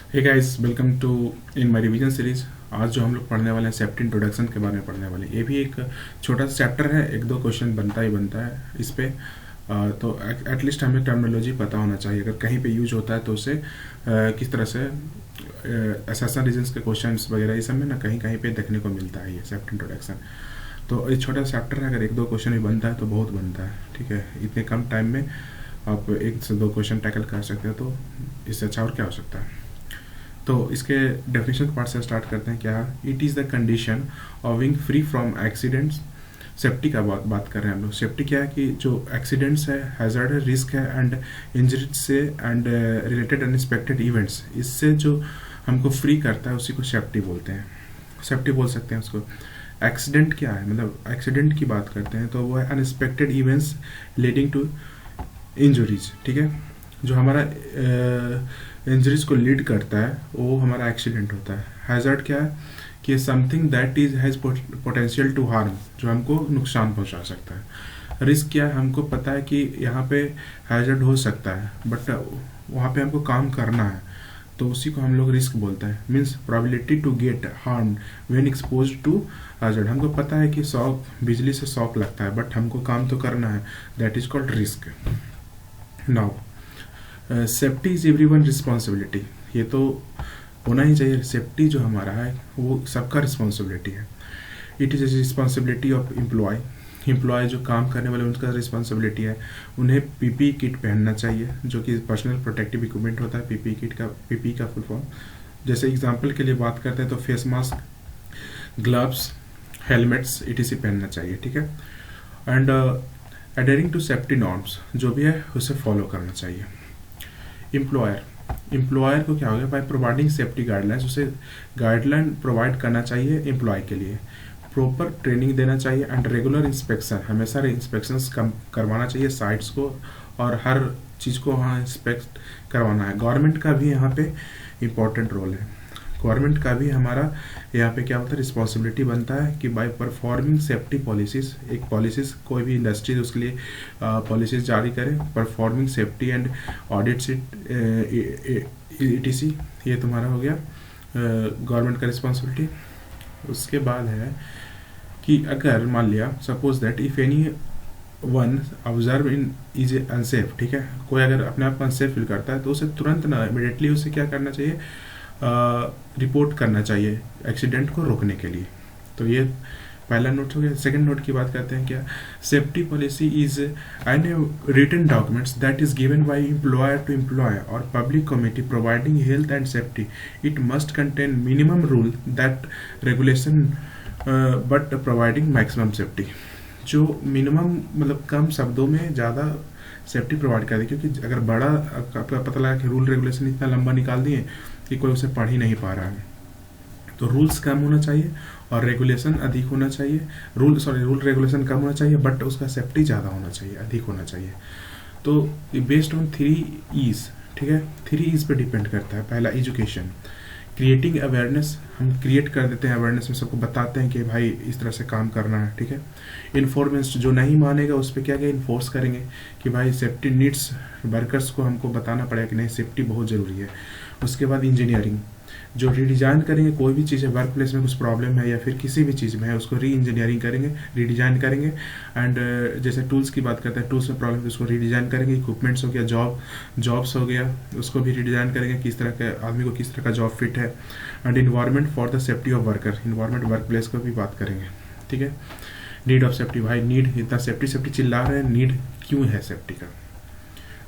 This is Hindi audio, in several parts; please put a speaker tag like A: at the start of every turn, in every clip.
A: Hey guys, welcome to in my revision series. आज जो हम लोग पढ़ने वाले हैं सेफ्टी इंट्रोडक्शन के बारे में पढ़ने वाले हैं। ये भी एक छोटा सा चैप्टर है, एक दो क्वेश्चन बनता ही बनता है इस पे। तो एटलीस्ट हमें टर्मिनोलॉजी पता होना चाहिए, अगर कहीं पे यूज होता है तो उसे किस तरह से एसेसन रीजन्स के क्वेश्चंस वगैरह ये सब में ना कहीं कहीं पे देखने को मिलता है ये सेफ्टी इंट्रोडक्शन। तो ये छोटा सा चैप्टर है, अगर एक दो क्वेश्चन भी बनता है तो बहुत बनता है, ठीक है। इतने कम टाइम में आप एक से दो क्वेश्चन टैकल कर सकते हो, तो इससे अच्छा और क्या हो सकता है। तो इसके डेफिनेशन पार्ट से स्टार्ट करते हैं। क्या it is the condition of being free from accidents. Safety का बात कर रहे हैं हम लोग। सेफ्टी क्या है कि जो एक्सीडेंट्स है, हैजर्ड है, रिस्क है एंड इंजरी से एंड रिलेटेड अनएक्सपेक्टेड इवेंट्स, इससे जो हमको फ्री करता है उसी को सेफ्टी बोलते हैं। सेफ्टी बोल सकते हैं उसको। एक्सीडेंट क्या है, मतलब एक्सीडेंट की बात करते हैं तो वो है unexpected events leading to injuries, ठीक है। जो हमारा इंजरीज को लीड करता है वो हमारा एक्सीडेंट होता है। हैजर्ड क्या है कि something that is has potential to harm, जो हमको नुकसान पहुंचा सकता है। रिस्क क्या है, हमको पता है कि यहाँ पे हैजर्ड हो सकता है बट वहाँ पे हमको काम करना है, तो उसी को हम लोग रिस्क बोलते हैं। Means probability to get harm when exposed to hazard. हमको पता है कि शॉक, बिजली से शॉक लगता है बट हमको काम तो करना है, that is called risk. Now safety is everyone responsibility. ये तो होना ही चाहिए। सेफ्टी जो हमारा है वो सबका रिस्पॉन्सिबिलिटी है। It is responsibility of employ जो काम करने वाले उनका रिस्पॉन्सिबिलिटी है। उन्हें पीपी किट पहनना चाहिए, जो कि पर्सनल प्रोटेक्टिव इक्विपमेंट होता है। पीपी किट का, पीपी का फुल फॉर्म जैसे एग्जांपल के लिए बात करते हैं तो face mask, gloves, helmets etc. पहनना चाहिए, ठीक है। And adhering to safety norms, जो भी है उसे फॉलो करना चाहिए। एम्प्लॉयर को क्या हो गया, बाय प्रोवाइडिंग सेफ्टी गाइडलाइंस, उसे गाइडलाइन प्रोवाइड करना चाहिए एम्प्लॉय के लिए। प्रॉपर ट्रेनिंग देना चाहिए एंड रेगुलर इंस्पेक्शन, हमेशा इंस्पेक्शंस करवाना चाहिए साइट्स को, और हर चीज़ को वहाँ इंस्पेक्ट करवाना है। गवर्नमेंट का भी यहाँ पे इम्पोर्टेंट रोल है। गवर्नमेंट का भी हमारा यहाँ पे क्या होता है, रिस्पॉन्सिबिलिटी बनता है कि बाय परफॉर्मिंग सेफ्टी पॉलिसीज, एक पॉलिसीज कोई भी इंडस्ट्रीज उसके लिए पॉलिसीज जारी करे, performing safety and audits etc, ये तुम्हारा हो गया गवर्नमेंट का रिस्पॉन्सिबिलिटी। उसके बाद है कि अगर मान लिया suppose that if any one observe in is unsafe, ठीक है, कोई अगर अपने आप को अनसेफ फील करता है तो उसे तुरंत ना इमिडिएटली उसे क्या करना चाहिए, रिपोर्ट करना चाहिए एक्सीडेंट को रोकने के लिए। तो ये पहला नोट हो गया। सेकंड नोट की बात करते हैं। क्या safety policy is an written documents that is given by employer to employ और public committee providing health and safety. It must contain minimum rule that regulation but providing maximum safety. जो मिनिमम मतलब कम शब्दों में ज़्यादा सेफ्टी प्रोवाइड कर दी, क्योंकि अगर बड़ा आपका पता लगा कि रूल रेगुलेशन इतना लंबा निकाल दिए कि कोई उसे पढ़ ही नहीं पा रहा है, तो रूल्स कम होना चाहिए और रेगुलेशन अधिक होना चाहिए। रूल रेगुलेशन कम होना चाहिए बट उसका सेफ्टी ज़्यादा होना चाहिए, अधिक होना चाहिए। तो बेस्ड ऑन 3 E's, ठीक है, 3 E's पे डिपेंड करता है। पहला एजुकेशन, क्रिएटिंग अवेयरनेस, हम क्रिएट कर देते हैं अवेयरनेस में, सबको बताते हैं कि भाई इस तरह से काम करना है, ठीक है। इन्फॉर्मेंस, जो नहीं मानेगा उस पर क्या क्या इन्फोर्स करेंगे कि भाई सेफ्टी नीड्स, वर्कर्स को हमको बताना पड़ेगा कि नहीं सेफ्टी बहुत ज़रूरी है। उसके बाद इंजीनियरिंग, जो रीडिज़ाइन करेंगे, कोई भी चीज़ है वर्क प्लेस में कुछ प्रॉब्लम है या फिर किसी भी चीज़ में है उसको री इंजीनियरिंग करेंगे, रीडिज़ाइन करेंगे। एंड जैसे टूल्स की बात करते हैं, टूल्स में प्रॉब्लम है उसको रीडिज़ाइन करेंगे। इक्विपमेंट्स हो गया, जॉब्स हो गया, उसको भी रीडिज़ाइन करेंगे, किस तरह के आदमी को किस तरह का जॉब फिट है। And environment for the safety of worker, environment work place को भी बात करेंगे, ठीक है। नीड ऑफ सेफ्टी, भाई नीड, इतना सेफ्टी चिल्ला रहे हैं, नीड क्यों है सेफ्टी का,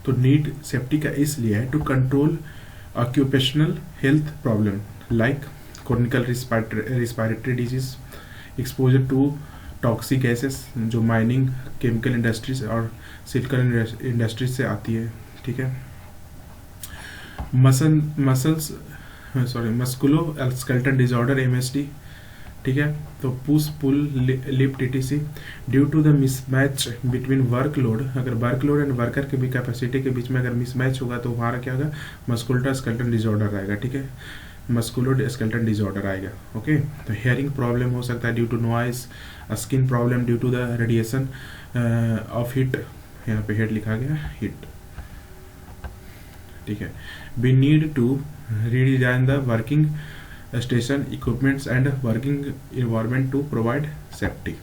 A: तो नीड सेफ्टी का इसलिए है to control occupational health problem like chronic respiratory disease, exposure to toxic gases जो माइनिंग, केमिकल इंडस्ट्रीज और सिलिकॉन इंडस्ट्रीज से आती है, ठीक है। मस्कुलो स्केलेटल डिसऑर्डर MSD, ठीक है। तो push pull lift ETC, due to the mismatch between workload, अगर वर्कलोड एंड वर्कर के भी कैपेसिटी के बीच में अगर मिसमैच होगा तो हमारा क्या होगा, मस्कुलर स्केलेटल डिसऑर्डर आएगा, ठीक है, मस्कुलर स्केलेटल डिसऑर्डर आएगा, ओके। तो हेयरिंग प्रॉब्लम हो सकता है due to noise, skin problem due to the radiation of heat, यहाँ पे हेड लिखा गया हीट, ठीक है। We need to redesign the working station equipments and working environment to provide safety.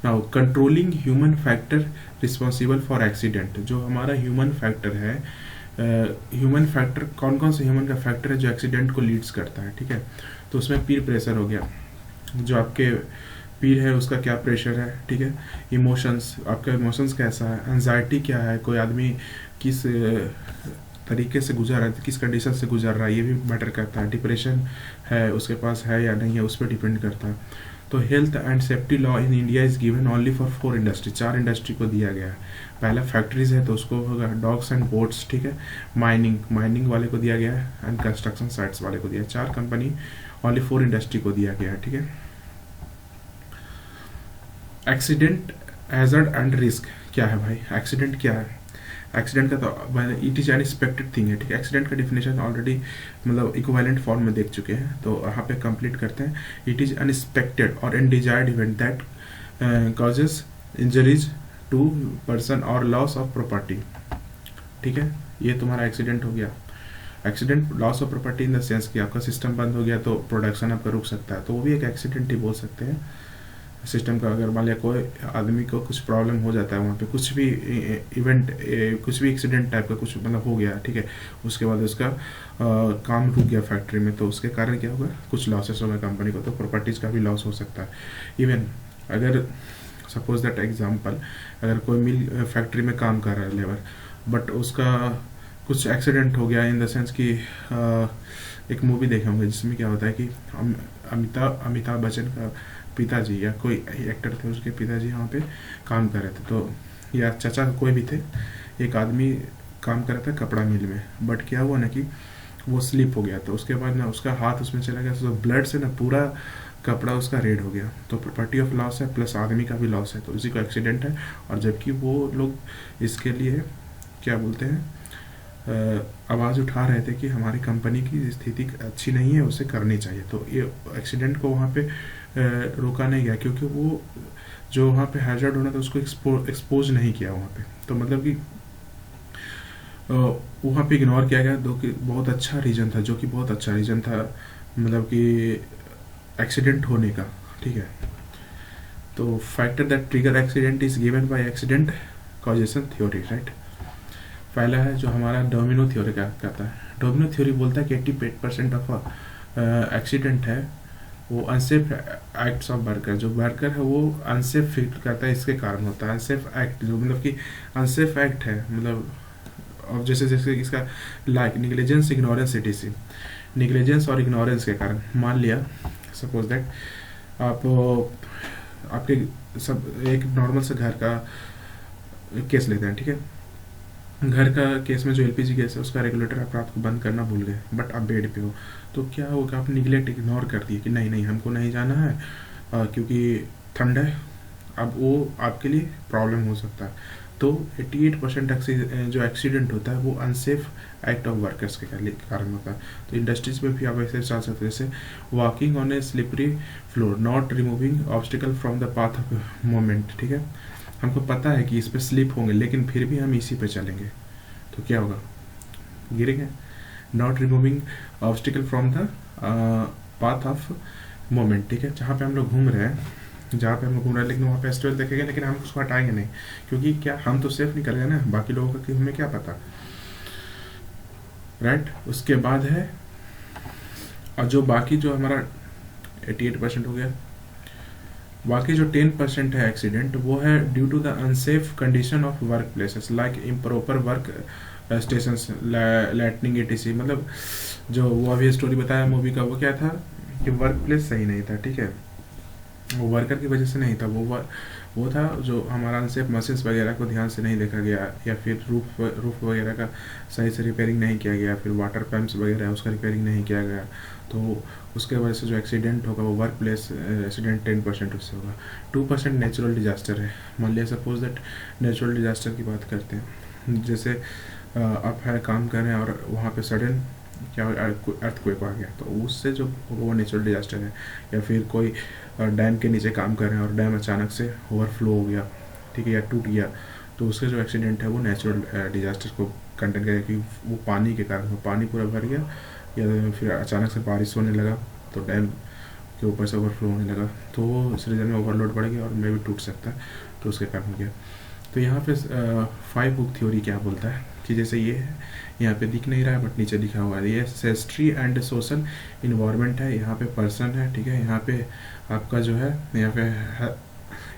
A: Now controlling human factor responsible for accident. जो हमारा ह्यूमन फैक्टर है, ह्यूमन फैक्टर कौन कौन से ह्यूमन का फैक्टर है जो एक्सीडेंट को लीड्स करता है, ठीक है। तो उसमें पीर प्रेशर हो गया, जो आपके पीर है उसका क्या प्रेशर है, ठीक है। इमोशंस, आपका इमोशंस कैसा है, एंजाइटी क्या है, कोई आदमी किस तरीके से गुजर रहा है, किस कंडीशन से गुजर रहा है, ये भी मैटर करता है। डिप्रेशन है उसके पास है या नहीं है, उस पर डिपेंड करता है। तो health and safety law in India is given only for 4 industry, 4 industry को दिया गया है। पहला फैक्ट्रीज है तो उसको होगा डॉक्स एंड बोट्स, ठीक है। माइनिंग वाले को दिया गया है एंड कंस्ट्रक्शन साइट्स वाले को दिया है। 4 कंपनी ओनली 4 इंडस्ट्री को दिया गया है, ठीक है। एक्सीडेंट हैजर्ड एंड रिस्क क्या है भाई, एक्सीडेंट क्या है। एक्सीडेंट का तो इट इज अनएक्सपेक्टेड थिंग है, ठीक है। एक्सीडेंट का डिफिनेशन ऑलरेडी मतलब इक्विवेलेंट फॉर्म में देख चुके हैं, तो यहाँ पे कंप्लीट करते हैं। इट इज अनएक्सपेक्टेड और undesired event that causes injuries to person और लॉस ऑफ प्रॉपर्टी, ठीक है। ये तुम्हारा एक्सीडेंट हो गया। Accident loss of property in the sense कि आपका सिस्टम बंद हो गया तो प्रोडक्शन आपका रुक सकता है, तो वो भी एक एक्सीडेंट ही बोल सकते हैं सिस्टम का। अगर मान लिया कोई आदमी को कुछ प्रॉब्लम हो जाता है वहाँ पे, कुछ भी इवेंट, कुछ भी एक्सीडेंट टाइप का कुछ मतलब हो गया, ठीक है। उसके बाद उसका काम रुक गया फैक्ट्री में, तो उसके कारण क्या होगा, कुछ लॉसेस होगा कंपनी को, तो प्रॉपर्टीज़ का भी लॉस हो सकता है। इवन अगर सपोज दैट एग्जांपल, अगर कोई मिल फैक्ट्री में काम कर रहा है लेबर, बट उसका कुछ एक्सीडेंट हो गया इन द सेंस कि एक मूवी देखे होंगे जिसमें क्या होता है कि अमिताभ बच्चन का पिताजी या कोई एक्टर थे, उसके पिताजी यहाँ पे काम कर रहे थे, तो या चाचा कोई भी थे, एक आदमी काम कर रहा था कपड़ा मिल में, बट क्या हुआ ना कि वो स्लिप हो गया, तो उसके बाद ना उसका हाथ उसमें चला गया, तो ब्लड से ना पूरा कपड़ा उसका रेड हो गया, तो प्रॉपर्टी ऑफ लॉस है प्लस आदमी का भी लॉस है, तो उसी को एक्सीडेंट है। और जबकि वो लोग इसके लिए क्या बोलते हैं, आवाज़ उठा रहे थे कि हमारी कंपनी की स्थिति अच्छी नहीं है, उसे करनी चाहिए, तो ये एक्सीडेंट को वहाँ पे रोका नहीं गया, क्योंकि वो जो वहाँ पे हैजर्ड होना था उसको एक्सपोज नहीं किया वहाँ पे, तो मतलब कि वहाँ पे इग्नोर किया गया, जो कि बहुत अच्छा रीज़न था, मतलब कि एक्सीडेंट होने का, ठीक है। तो factor that trigger accident is given by accident causation theory, right. पहला है जो हमारा डोमिनो थ्योरी का कहता है। डोमिनो थ्योरी बोलता है कि 88% ऑफ एक्सीडेंट है वो अनसेफ एक्ट्स ऑफ वर्कर, जो वर्कर है वो अनसेफ फील करता है, इसके कारण होता है। अनसेफ एक्ट जो मतलब कि अनसेफ एक्ट है, मतलब अब जैसे इसका like negligence, ignorance, etc। Negligence और इग्नोरेंस के कारण, मान लिया सपोज दैट आप आपके सब एक नॉर्मल से घर का केस लेते हैं, ठीक है। घर का केस में जो एलपीजी गैस है उसका रेगुलेटर आप रात को बंद करना भूल गए, बट आप बेड पे हो, तो क्या होगा, आप निगलेक्ट, इग्नोर कर दिए कि नहीं हमको नहीं जाना है क्योंकि ठंड है, अब वो आपके लिए प्रॉब्लम हो सकता है। तो 88% जो एक्सीडेंट होता है वो अनसेफ एक्ट ऑफ वर्कर्स के कारण होता है। तो इंडस्ट्रीज में भी आप ऐसे चल सकते हैं, जैसे walking on A slippery floor, not removing obstacle from the path of moment, ठीक है। हमको पता है कि इस पे स्लिप होंगे लेकिन फिर भी हम इसी पे चलेंगे, तो क्या होगा, गिरेंगे। Not removing obstacle from the path of moment, ठीक है। जहाँ पे हम लोग घूम रहे हैं लेकिन वहाँ पे स्टोर देखेंगे लेकिन हम उसको हटाएंगे नहीं, क्योंकि क्या हम तो सेफ निकल गए ना, बाकी लोगों का कि हमें क्या पता, राइट। उसके बाद है और जो बाकी जो हमारा 88% हो गया, बाकी जो 10% है एक्सीडेंट वो है due to the unsafe condition of work places like improper work stations, lightning, etc। मतलब जो वो अभी स्टोरी बताया मूवी का, वो क्या था कि वर्क प्लेस सही नहीं था, ठीक है। वो वर्कर की वजह से नहीं था, वो था जो हमारा अनसेफ मशीन्स वगैरह को ध्यान से नहीं देखा गया, या फिर रूफ वगैरह का सही से रिपेयरिंग नहीं किया गया, फिर वाटर पंप्स वगैरह है उसका रिपेयरिंग नहीं किया गया, तो उसके वजह से जो एक्सीडेंट होगा वो वर्क प्लेस एक्सीडेंट 10% उससे होगा। 2% नेचुरल डिजास्टर है। मान लिया सपोज दैट नेचुरल डिजास्टर की बात करते हैं, जैसे आप है काम कर रहे हैं और वहाँ पे सडन क्या अर्थक्वेक आ गया, तो उससे जो वो नेचुरल डिजास्टर है। या फिर कोई डैम के नीचे काम कर रहे हैं और डैम अचानक से ओवरफ्लो हो गया, ठीक है, या टूट गया, तो उसके जो एक्सीडेंट है वो नेचुरल डिजास्टर को कंटेंट करेगा कि वो पानी के कारण, वो पानी पूरा भर गया या फिर अचानक से बारिश होने लगा तो डैम के ऊपर से ओवरफ्लो होने लगा, तो वो इस रीजन में ओवरलोड बढ़ गया और मे भी टूट सकता है, तो उसके कारण हो गया। तो यहाँ पे 5 बुक थ्योरी क्या बोलता है कि जैसे ये है, यहाँ पे दिख नहीं रहा है बट नीचे दिखा हुआ है, ये हिस्ट्री एंड सोशल इन्वायरमेंट है, यहाँ पे पर्सन है, ठीक है, यहाँ पे आपका जो है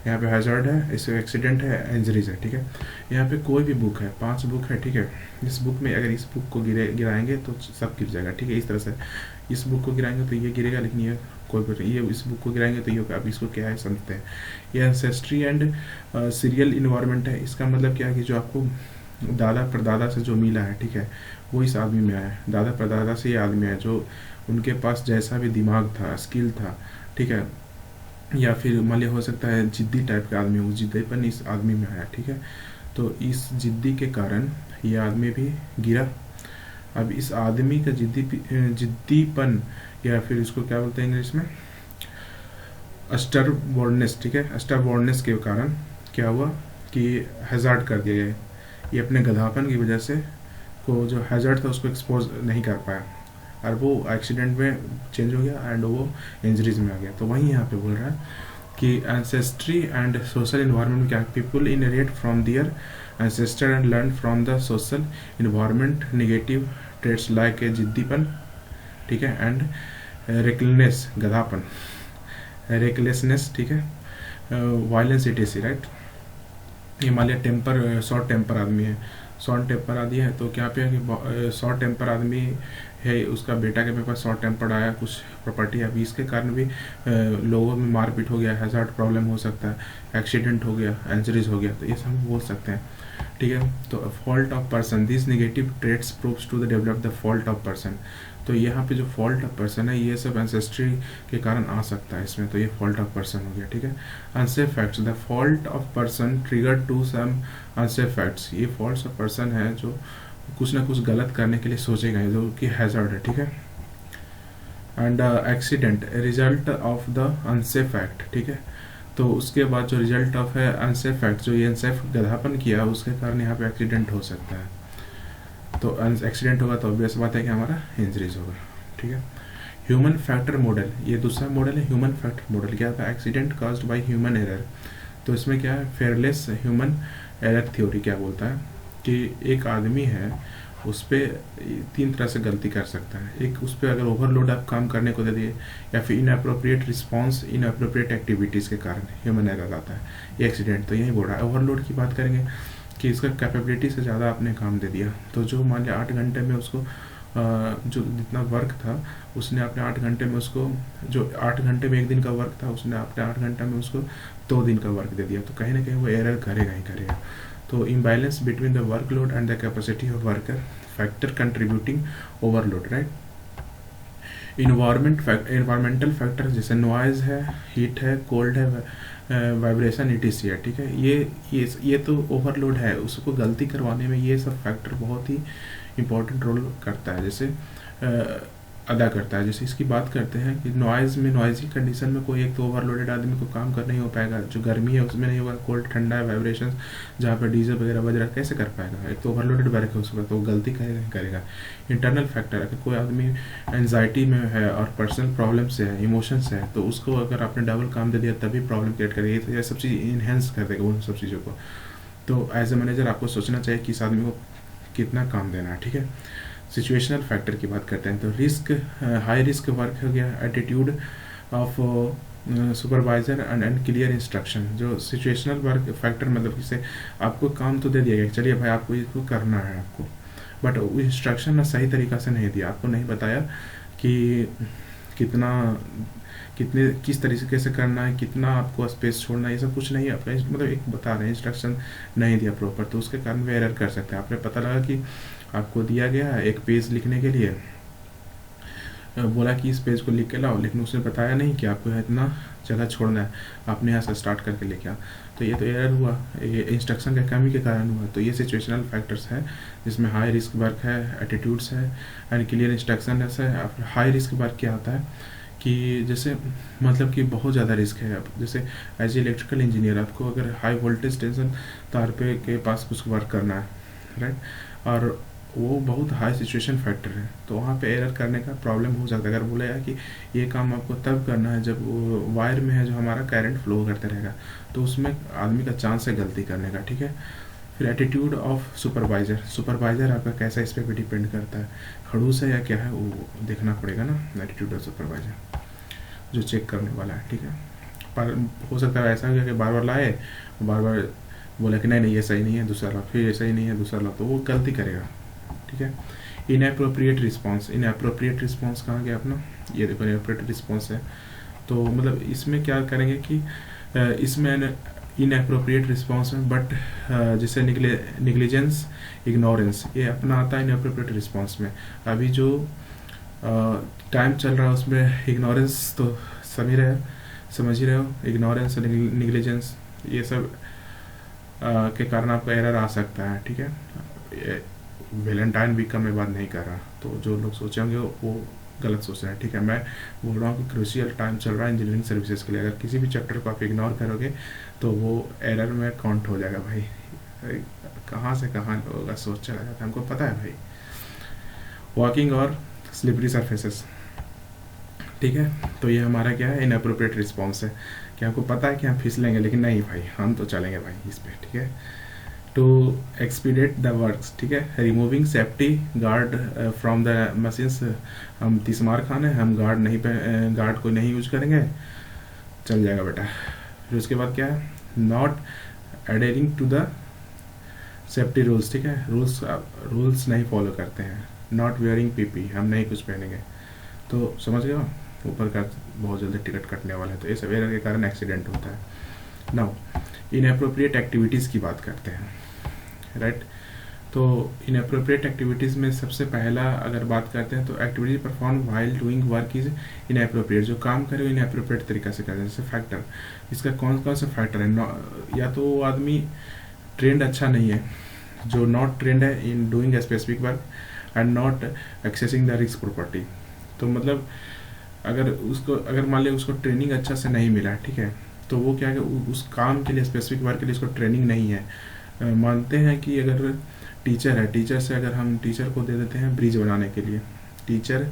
A: यहाँ पे हैज़ार्ड है, इससे एक्सीडेंट है, इंजरीज है, ठीक है। यहाँ पे कोई भी बुक है, 5 बुक है, ठीक है। इस बुक में अगर इस बुक को गिराएंगे तो सब गिर जाएगा, ठीक है। इस तरह से इस बुक को गिराएंगे तो ये गिरेगा, लेकिन ये कोई भी ये इस बुक को गिराएंगे तो ये, अब इसको क्या है समझते हैं। ये एंसेस्ट्री एंड सीरियल इन्वायरमेंट है। इसका मतलब क्या है कि जो आपको दादा परदादा से जो मिला है, ठीक है, वो इस आदमी में आया है। दादा परदादा से ये आदमी है जो उनके पास जैसा भी दिमाग था, स्किल था, ठीक है, या फिर मान लिया हो सकता है जिद्दी टाइप का आदमी, वो जिद्दीपन इस आदमी में आया, ठीक है। तो इस जिद्दी के कारण ये आदमी भी गिरा। अब इस आदमी का जिद्दीपन या फिर इसको क्या बोलते हैं इंग्लिश में, स्टरबॉर्डनेस, ठीक है, स्टरबॉर्डनेस के कारण क्या हुआ कि हैज़ार्ड कर दिया गया। ये अपने गधापन की वजह से को जो हैज़ार्ड था उसको एक्सपोज नहीं कर पाया और वो एक्सीडेंट में चेंज हो गया एंड वो इंजरीज में आ गया। तो वहीं यहाँ पे बोल रहा है कि एंसेस्ट्री एंड सोशल इन्वायरमेंट क्या, people inherit from their ancestor and learn from the social environment negative traits like a जिद्दीपन, ठीक है, एंड रेकलेसनेस, गधापन, रेकलेसनेस, ठीक है, वायलेंस इटीसी, राइट। ये मान लिया टेम्पर, शॉर्ट टेम्पर आदमी है, शॉर्ट टेम्पर आदमी है, तो क्या पे है कि शॉर्ट टेम्पर आदमी है, उसका बेटा के पास शॉर्ट टेम्पर आया, कुछ प्रॉपर्टी है, अभी इसके कारण भी लोगों में मारपीट हो गया, हैज़ार्ड प्रॉब्लम हो सकता है, एक्सीडेंट हो गया, इंजरीज हो गया, तो ये सब हम बोल सकते हैं, ठीक है। तो fault of person, this negative traits proves to the develop the fault of person. तो यहाँ पे जो फॉल्ट ऑफ पर्सन है ये सब एंसेस्ट्री के कारण आ सकता है इसमें, तो ये फॉल्ट ऑफ पर्सन हो गया, ठीक है। Unsafe facts, the fault of person trigger to some unsafe facts, ये फॉल्ट ऑफ पर्सन है जो कुछ ना कुछ गलत करने के लिए सोचेगा, जो कि हैज़ार्ड है, ठीक है। And accident result of the unsafe fact, ठीक है। तो उसके बाद जो रिजल्ट ऑफ है अनसेफ फैक्ट, जो ये अनसेफ गधापन किया उसके कारण यहाँ पे एक्सीडेंट हो सकता है। तो एक्सीडेंट होगा तो ऑब्वियस बात है कि हमारा इंजरीज होगा, ठीक है। ह्यूमन फैक्टर मॉडल, ये दूसरा मॉडल है ह्यूमन फैक्टर मॉडल। क्या था, accident caused by human error. तो इसमें क्या है, फेयरलेस ह्यूमन एरर थ्योरी क्या बोलता है कि एक आदमी है उस पर 3 तरह से गलती कर सकता है। एक, उस पर अगर ओवरलोड आप काम करने को दे दिए, या फिर इनअप्रोप्रिएट रिस्पॉन्स, इनअप्रोप्रिएट एक्टिविटीज़ के कारण ह्यूमन एरर आता है, ये एक्सीडेंट। तो यही बोल रहा है। ओवरलोड की बात करेंगे कि इसका कैपेबिलिटी से ज़्यादा आपने काम दे दिया, तो जो मान लिया 8 घंटे में उसको जो जितना वर्क था उसने अपने 8 घंटे में उसको, जो 8 घंटे में 1 दिन का वर्क था उसने अपने 8 घंटे में उसको 2 दिन का वर्क दे दिया, तो कहीं ना कहीं वो एरर करेगा ही करेगा। तो imbalance between the workload and the capacity of worker, factor contributing overload, right. Environmental factor जैसे नॉइज है, हीट है, कोल्ड है, वाइब्रेशन इटीसी है, ठीक है। ये तो ओवरलोड है, उसको गलती करवाने में ये सब फैक्टर बहुत ही इम्पोर्टेंट रोल करता है, जैसे अदा करता है। जैसे इसकी बात करते हैं कि नॉइज़ में, नॉइज़ी कंडीशन में कोई एक तो ओवरलोडेड आदमी को काम कर नहीं हो पाएगा, जो गर्मी है उसमें नहीं होगा, कोल्ड ठंडा है, वाइब्रेशन जहाँ पर डीजल वगैरह बज रहा है कैसे कर पाएगा, एक तो ओवरलोडेड वर्क है उसका, तो वो गलती करेगा करेगा। इंटरनल फैक्टर, अगर कोई आदमी एनजाइटी में है और पर्सनल प्रॉब्लम से है, इमोशन से है, तो उसको अगर आपने डबल काम दे दिया तभी प्रॉब्लम क्रिएट करेगी, तो ये सब चीज़ इन्हेंस कर देगा उन सब चीज़ों को। तो एज ए मैनेजर आपको सोचना चाहिए कि इस आदमी को कितना काम देना है, ठीक है। सिचुएशनल फैक्टर की बात करते हैं तो रिस्क, हाई रिस्क वर्क हो गया, attitude of supervisor and clear instruction. जो सिचुएशनल वर्क फैक्टर मतलब किसे आपको काम तो दे दिया गया, चलिए भाई आपको इसको करना है आपको, बट इंस्ट्रक्शन ना सही तरीका से नहीं दिया, आपको नहीं बताया कि किस तरीके से करना है, कितना आपको स्पेस छोड़ना है, ये सब कुछ नहीं है आपका, मतलब एक बता रहे हैं, इंस्ट्रक्शन नहीं दिया प्रॉपर, तो उसके कारण वे एरर कर सकते हैं। आपने पता लगा कि आपको दिया गया है एक पेज लिखने के लिए, बोला कि इस पेज को लिख के लाओ, लेकिन उसने बताया नहीं कि आपको इतना जगह छोड़ना है, आपने यहाँ से स्टार्ट करके लेके आओ, तो ये तो एरर हुआ, ये इंस्ट्रक्शन के कमी के कारण हुआ। तो ये सिचुएशनल फैक्टर्स है जिसमें हाई रिस्क वर्क है, एटीट्यूड्स है एंड क्लियर इंस्ट्रक्शन है। हाई रिस्क वर्क क्या होता है कि जैसे मतलब कि बहुत ज़्यादा रिस्क है। अब जैसे एज ए इलेक्ट्रिकल इंजीनियर आपको अगर हाई वोल्टेज टेंशन तार पे के पास कुछ वर्क करना है, राइट, और वो बहुत हाई सिचुएशन फैक्टर है, तो वहाँ पे एरर करने का प्रॉब्लम हो सकता है। अगर बोला है कि ये काम आपको तब करना है जब वो वायर में है जो हमारा करंट फ्लो करते रहेगा, तो उसमें आदमी का चांस है गलती करने का, ठीक है। फिर एटीट्यूड ऑफ सुपरवाइज़र, सुपरवाइज़र आपका कैसा, इस पर भी डिपेंड करता है, खड़ूस है या क्या है वो देखना पड़ेगा ना। एटीट्यूड ऑफ सुपरवाइज़र जो चेक करने वाला है, ठीक है। पर हो सकता है ऐसा हो कि बार बार लाए, बार बार बोला कि नहीं नहीं ये सही नहीं है, दूसरा ला, फिर ये सही नहीं है, दूसरा ला, तो वो गलती करेगा, ठीक है। इनएप्रोप्रिएट रिस्पॉन्स, इनएप्रोप्रिएट रिस्पॉन्स कहाँ गया अपना, ये देखो इनएप्रोप्रिएट रिस्पॉन्स है। तो मतलब इसमें क्या करेंगे कि इसमें इनएप्रोप्रिएट रिस्पॉन्स में, बट जैसे निग्लिजेंस, इग्नोरेंस, ये अपना आता है इनएप्रोप्रिएट रिस्पॉन्स में। अभी जो टाइम चल रहा है उसमें इग्नोरेंस तो समझ ही रहे हो, इग्नोरेंस, निग्लिजेंस, ये सब के कारण आपका एरर आ सकता है, ठीक है। वैलेंटाइन वीक का मैं बात नहीं कर रहा, तो जो लोग सोचे होंगे वो गलत सोच रहे हैं, ठीक है। मैं बोल रहा हूँ कि क्रूशियल टाइम चल रहा है इंजीनियरिंग सर्विसेज के लिए, अगर किसी भी चैप्टर को आप इग्नोर करोगे तो वो एरर में काउंट हो जाएगा भाई। कहाँ से कहाँ लोगों का सोच चला जाता है, हमको पता है भाई। वॉकिंग और स्लिपरी सरफेसेस, ठीक है। तो ये हमारा क्या है, इनअप्रोप्रिएट रिस्पॉन्स है कि आपको पता है कि हम फिसलेंगे, लेकिन नहीं भाई हम तो चलेंगे भाई इस पर, ठीक है। टू एक्सपीडिएट द वर्क्स, ठीक है, removing safety guard from the machines, हम 30 मार खाने, हम गार्ड को नहीं यूज करेंगे, चल जाएगा बेटा। फिर उसके बाद क्या है, not adhering to the safety rules, ठीक है, रूल्स नहीं फॉलो करते हैं। नॉट वेयरिंग पीपी, हम नहीं कुछ पहनेंगे, तो समझ गए हो, ऊपर का बहुत जल्दी टिकट कटने वाला है, तो ये सब एरर के कारण एक्सीडेंट होता है। नाउ इनअप्रोप्रिएट एक्टिविटीज़ की बात करते हैं, राइट। तो इनअप्रोप्रिएट एक्टिविटीज़ में सबसे पहला अगर बात करते हैं तो activity perform while doing work is inappropriate, जो काम करे वो इनअप्रोप्रिएट तरीका से करते हैं। जैसे फैक्टर, इसका कौन कौन सा फैक्टर है, या तो वो आदमी ट्रेंड अच्छा नहीं है, जो नॉट ट्रेंड है in doing a specific work and not accessing the risk property. तो मतलब अगर मान लिया उसको ट्रेनिंग अच्छा से नहीं मिला, ठीक है, तो वो क्या है, उस काम के लिए, स्पेसिफिक वर्क के लिए उसको ट्रेनिंग नहीं है। मानते हैं कि अगर टीचर है, टीचर से अगर हम टीचर को दे देते हैं ब्रिज बनाने के लिए, टीचर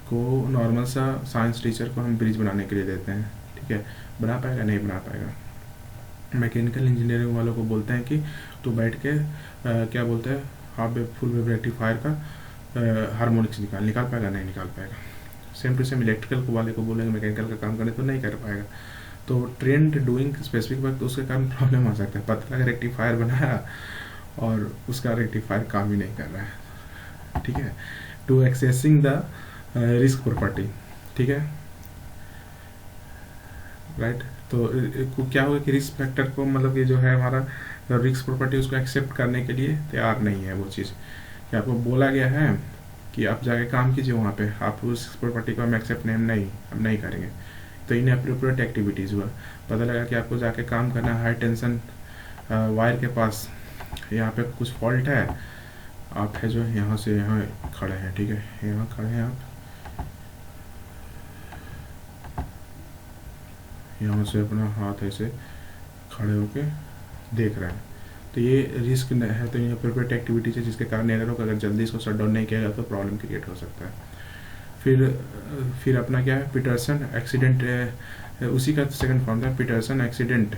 A: को नॉर्मल सा साइंस टीचर को हम ब्रिज बनाने के लिए देते हैं, ठीक है, बना पाएगा, नहीं बना पाएगा। मैकेनिकल इंजीनियरिंग वालों को बोलते हैं कि तो बैठ के क्या बोलते हैं, half wave full wave rectifier का हार्मोनिक्स निकाल पाएगा, नहीं निकाल पाएगा। सेम टू सेम इलेक्ट्रिकल वाले को बोलेंगे मैकेनिकल का काम करने, तो नहीं कर पाएगा। तो ट्रेंड डूइंग स्पेसिफिक वर्क, तो उसके कारण प्रॉब्लम आ सकता है। पतला का रेक्टिफायर बनाया और उसका रेक्टिफायर काम ही नहीं कर रहा है, ठीक है। To accessing the risk property, ठीक है, राइट। तो क्या होगा कि रिस्क फैक्टर को, मतलब कि जो है हमारा रिस्क प्रॉपर्टी, उसको एक्सेप्ट करने के लिए तैयार नहीं है वो चीज़, कि आपको बोला गया है कि आप जाके काम कीजिए वहाँ पे, आप उस प्रॉपर्टी को हम एक्सेप्ट नहीं करेंगे, तो इनएप्रोप्रिएट एक्टिविटीज़ हुआ। पता लगा कि आपको जाके काम करना है हाई टेंशन वायर के पास, यहाँ पे कुछ फॉल्ट है, आप है जो यहाँ से यहाँ खड़े हैं, ठीक है, यहाँ खड़े हैं आप, यहाँ से अपना हाथ ऐसे खड़े होके देख रहे हैं, तो ये रिस्क है। तो ये प्रिपेरेट एक्टिविटीज है जिसके कारण एरर होगा, अगर जल्दी इसको शट डाउन नहीं किया जाए तो प्रॉब्लम क्रिएट हो सकता है। फिर अपना क्या है, पीटरसन एक्सीडेंट, उसी का सेकंड फॉर्म था Petersen accident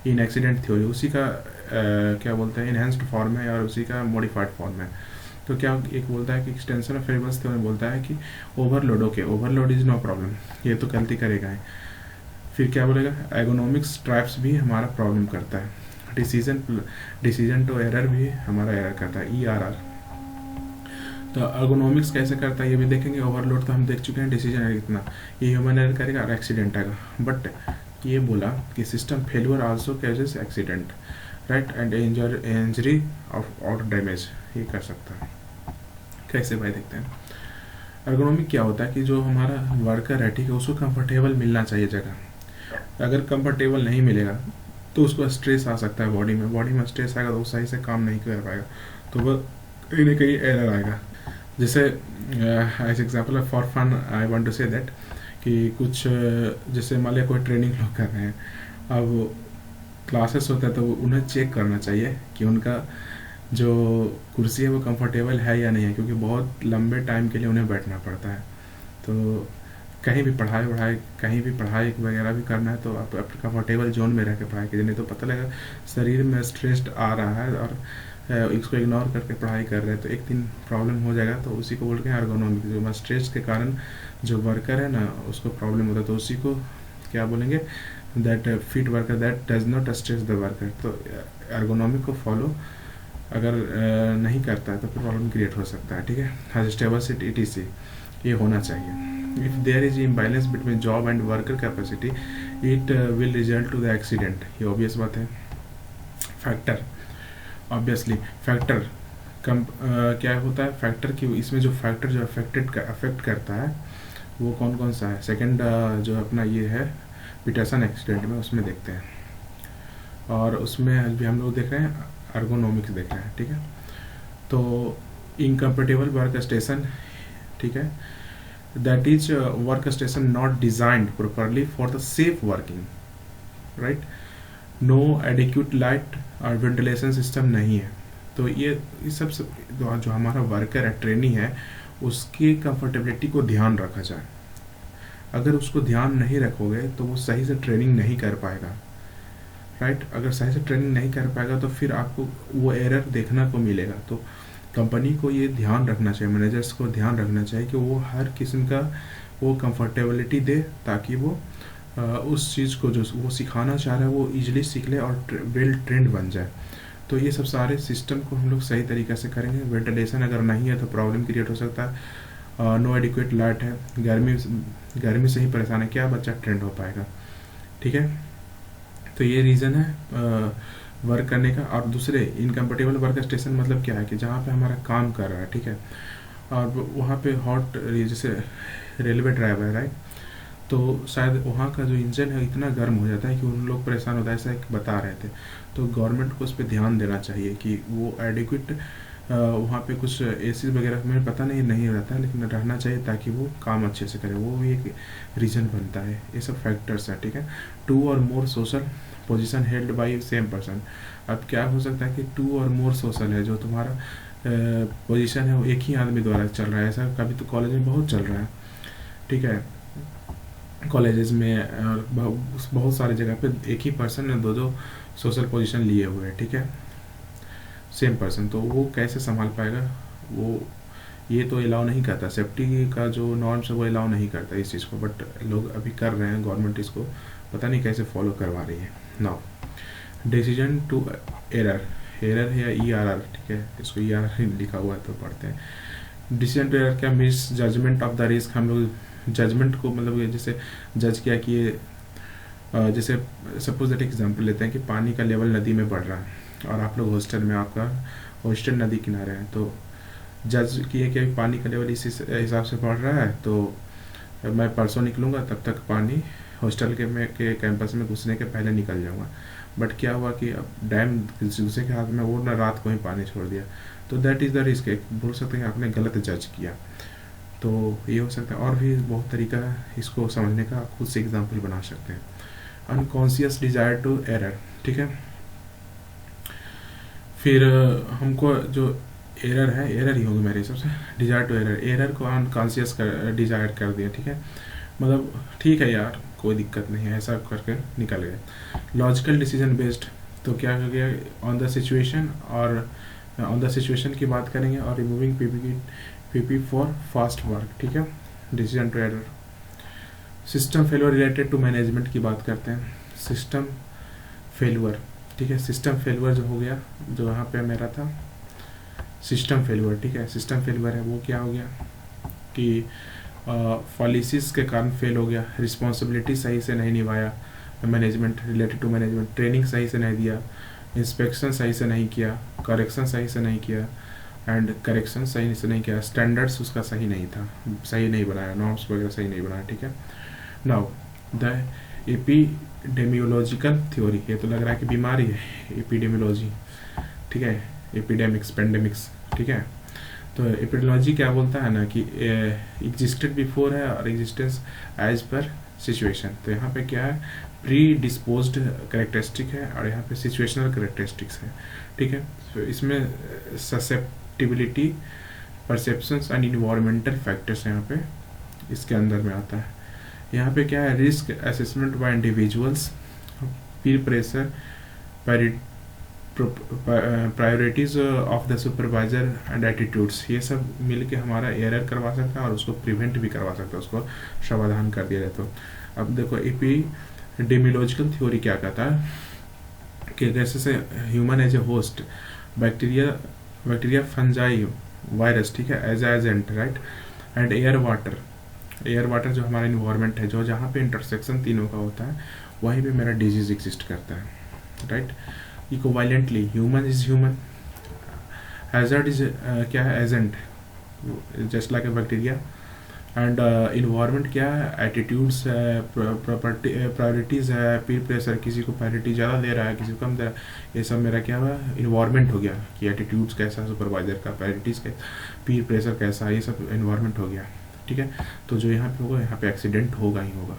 A: in accident theory, उसी का क्या बोलते हैं इनहेंस्ड फॉर्म है और उसी का मॉडिफाइड फॉर्म है। तो क्या एक बोलता है कि एक्सटेंशन ऑफ वेरिएबल्स थ्योरी बोलता है कि overload, okay overload is no problem, ये तो गलती करेगा है। फिर क्या बोलेगा, एर्गोनॉमिक्स ट्रैप्स भी हमारा प्रॉब्लम करता है, डिसीजन टू एरर भी हमारा एरर करता है, ERR। तो एर्गोनॉमिक्स कैसे करता है ये भी देखेंगे। ओवरलोड तो हम देख चुके हैं, डिसीजन एरर कितना, ये ह्यूमन एरर करेगा और एक्सीडेंट आएगा। बट ये बोला कि system failure also causes accident, right, and injury और डैमेज, ये कर सकता है। कैसे भाई देखते हैं। एर्गोनॉमिक क्या होता है कि जो हमारा वर्कर है, ठीक है, उसको कंफर्टेबल मिलना चाहिए जगह, अगर कंफर्टेबल नहीं मिलेगा तो उसको स्ट्रेस आ सकता है बॉडी में स्ट्रेस आएगा तो वो सही से काम नहीं कर पाएगा, तो वह कहीं ना कहीं एरर आएगा। जैसे as example for fun I want to say that कि कुछ जैसे मान लिया कोई ट्रेनिंग लोग कर रहे हैं, अब क्लासेस होता है तो उन्हें चेक करना चाहिए कि उनका जो कुर्सी है वो कंफर्टेबल है या नहीं है, क्योंकि बहुत लंबे टाइम के लिए उन्हें बैठना पड़ता है। तो कहीं भी कहीं भी पढ़ाई वगैरह भी करना है तो आप कंफर्टेबल जोन में रह के पढ़ाई कीजिए, नहीं तो पता लगा शरीर में स्ट्रेस आ रहा है और इसको इग्नोर करके पढ़ाई कर रहे हैं तो एक दिन प्रॉब्लम हो जाएगा। तो उसी को बोलते हैं एर्गोनॉमिक, जो स्ट्रेस के कारण जो वर्कर है ना उसको प्रॉब्लम होता है, तो उसी को क्या बोलेंगे, that fit worker that does not stress the worker. तो एर्गोनॉमिक को फॉलो अगर नहीं करता है तो फिर प्रॉब्लम क्रिएट हो सकता है, ठीक है। हैज स्टेबल सीट ETC ये होना चाहिए। If there is imbalance between job and worker capacity it will result to the accident, ये ऑब्वियस बात है। फैक्टर, ऑब्वियसली फैक्टर क्या होता है फैक्टर की, इसमें जो फैक्टर जो अफेक्ट करता है वो कौन कौन सा है। सेकंड जो अपना ये है पीटरसन एक्सीडेंट में, उसमें देखते हैं, और उसमें अभी हम लोग देख रहे हैं एर्गोनॉमिक्स देख रहे हैं, ठीक है। तो इनकम्पेटेबल वर्क स्टेशन, ठीक है, that is work station not designed properly for the safe working, right. No adequate light और वेंटिलेशन सिस्टम नहीं है। तो ये सब जो हमारा वर्कर है, ट्रेनी है, उसकी कंफर्टेबिलिटी को ध्यान रखा जाए। अगर उसको ध्यान नहीं रखोगे तो वो सही से ट्रेनिंग नहीं कर पाएगा, राइट। अगर सही से ट्रेनिंग नहीं कर पाएगा तो फिर आपको वो एरर देखने को मिलेगा। तो कंपनी को ये ध्यान रखना चाहिए, मैनेजर्स को ध्यान रखना चाहिए कि वो हर किस्म का वो कंफर्टेबिलिटी दे, ताकि वो उस चीज़ को जो वो सिखाना चाह रहा है वो इजीली सीख ले और वेल ट्रेंड बन जाए। तो ये सब सारे सिस्टम को हम लोग सही तरीके से करेंगे। वेंटिलेशन अगर नहीं है तो प्रॉब्लम क्रिएट हो सकता है। नो एडिक्वेट लाइट है, गर्मी से ही परेशान है, क्या बच्चा ट्रेंड हो पाएगा, ठीक है। तो ये रीज़न है वर्क करने का। और दूसरे इनकम्पेटेबल वर्क स्टेशन मतलब क्या है कि जहाँ पे हमारा काम कर रहा है, ठीक है, और वहाँ पे हॉट जैसे रेलवे ड्राइवर है, राइट, तो शायद वहाँ का जो इंजन है इतना गर्म हो जाता है कि उन लोग परेशान होता है, ऐसा बता रहे थे। तो गवर्नमेंट को उस पर ध्यान देना चाहिए कि वो एडिक्वेट वहाँ पे कुछ एसी वगैरह में पता नहीं रहता है, लेकिन रहना चाहिए ताकि वो काम अच्छे से करे, वो भी एक रीज़न बनता है। ये सब फैक्टर्स हैं, ठीक है। 2 और more social position held by same person. अब क्या हो सकता है कि 2 और मोर सोशल है, जो तुम्हारा पोजीशन है वो एक ही आदमी द्वारा चल रहा है, ऐसा कभी तो कॉलेज में बहुत चल रहा है, ठीक है। कॉलेजेस में और बहुत सारे जगह पे एक ही पर्सन ने दो सोशल पोजीशन लिए हुए हैं, ठीक है, सेम पर्सन। तो वो कैसे संभाल पाएगा, वो ये तो अलाउ नहीं करता, सेफ्टी का जो नॉर्म्स है वो अलाउ नहीं करता इस चीज़ को, बट लोग अभी कर रहे हैं, गवर्नमेंट इसको पता नहीं कैसे फॉलो करवा रही है। नाउ डिसीजन टू एरर है या ERR, ठीक है, इसको ERR लिखा हुआ है तो पढ़ते हैं। डिसीजन टू एरर क्या, miss judgement of the risk. हम लोग जजमेंट को मतलब जैसे जज किया कि ये जैसे सपोज दैट एग्जांपल लेते हैं कि पानी का लेवल नदी में बढ़ रहा है और आप लोग हॉस्टल में, आपका हॉस्टल नदी किनारे है, तो जज किए कि पानी का लेवल इस हिसाब से बढ़ रहा है, तो मैं परसों निकलूँगा, तब तक पानी हॉस्टल के कैंपस में घुसने के पहले निकल जाऊँगा। बट क्या हुआ कि अब डैम दूसरे के हाथ में, वो ना रात को ही पानी छोड़ दिया, तो दैट इज़ द रिस्क। बोल सकते हैं आपने गलत जज किया, तो ये हो सकता है। और भी बहुत तरीका है इसको समझने का, खुद से एग्जाम्पल बना सकते हैं। अनकॉन्शियस डिजायर टू एरर, ठीक है। फिर हमको जो एरर है, एरर ही होगी मेरे हिसाब से, डिजायर टू एरर को अनकॉन्शियस डिजायर कर दिया, ठीक है, मतलब ठीक है यार कोई दिक्कत नहीं है, ऐसा करके निकल गए। लॉजिकल डिसीजन बेस्ड, तो क्या हो गया, ऑन द सिचुएशन, और ऑन द सिचुएशन की बात करेंगे, और removing PP for fast work, ठीक है। Decision to error. System failure related to management की बात करते हैं। सिस्टम फेलियर, ठीक है, सिस्टम फेलियर जो हो गया, जो यहाँ पे मेरा था सिस्टम फेलियर, ठीक है, सिस्टम फेलियर है वो क्या हो गया कि पॉलिसीज के कारण फेल हो गया, रिस्पॉन्सिबिलिटी सही से नहीं निभाया, management related to management, training सही से नहीं दिया, इंस्पेक्शन सही से नहीं किया, करेक्शन सही से नहीं किया, एंड करेक्शन सही से नहीं किया, स्टैंडर्ड्स उसका सही नहीं था, सही नहीं बनाया, नॉर्म्स वगैरह सही नहीं बनाया, ठीक है। नाउ द एपिडेमियोलॉजिकल थ्योरी, ये तो लग रहा है कि बीमारी है, एपिडेमियोलॉजी, ठीक है, एपिडेमिक्स, पेंडेमिक्स, ठीक है। तो एपिडेमियोलॉजी क्या बोलता है ना कि एग्जिस्टेड बिफोर है और एग्जिस्टेंस एज पर सिचुएशन। तो यहाँ पे क्या है, प्री डिस्पोज्ड करेक्टरिस्टिक है और यहाँ पे सिचुएशनल करेक्टरिस्टिक्स है, ठीक है। तो इसमें susceptibility, perceptions and environmental factors यहाँ पे इसके अंदर में आता है। यहाँ पे क्या है, risk assessment bye individuals, Pir pressure, priorities of the supervisor and attitudes, ये सब मिल के हमारा एरर करवा सकता है और उसको प्रिवेंट भी करवा सकता है, उसको समाधान कर दिया जाए। तो अब देखो एपिडेमियोलॉजिकल थ्योरी क्या कहता है कि जैसे से human as a host, bacteria fungi virus, ठीक है, as agent, right, and air water जो हमारा इन्वायरमेंट है, जो जहाँ पे इंटरसेक्शन तीनों का होता है वहीं पे मेरा डिजीज एग्जिस्ट करता है, right. Equivalently human is human, hazard is क्या है, agent, just like a bacteria, and environment क्या है, एटीट्यूड्स है, प्रायोरिटीज है, पीर प्रेशर, किसी को प्रायोरिटी ज़्यादा दे रहा है, किसी को कम दे रहा है, ये सब मेरा क्या हुआ, इन्वायरमेंट हो गया कि एटीट्यूड्स कैसा, सुपरवाइजर का प्रायोरिटीज़ कैसा, पीर प्रेशर कैसा, ये सब इन्वायरमेंट हो गया, ठीक है। तो जो यहाँ पे होगा, यहाँ पे एक्सीडेंट होगा ही होगा।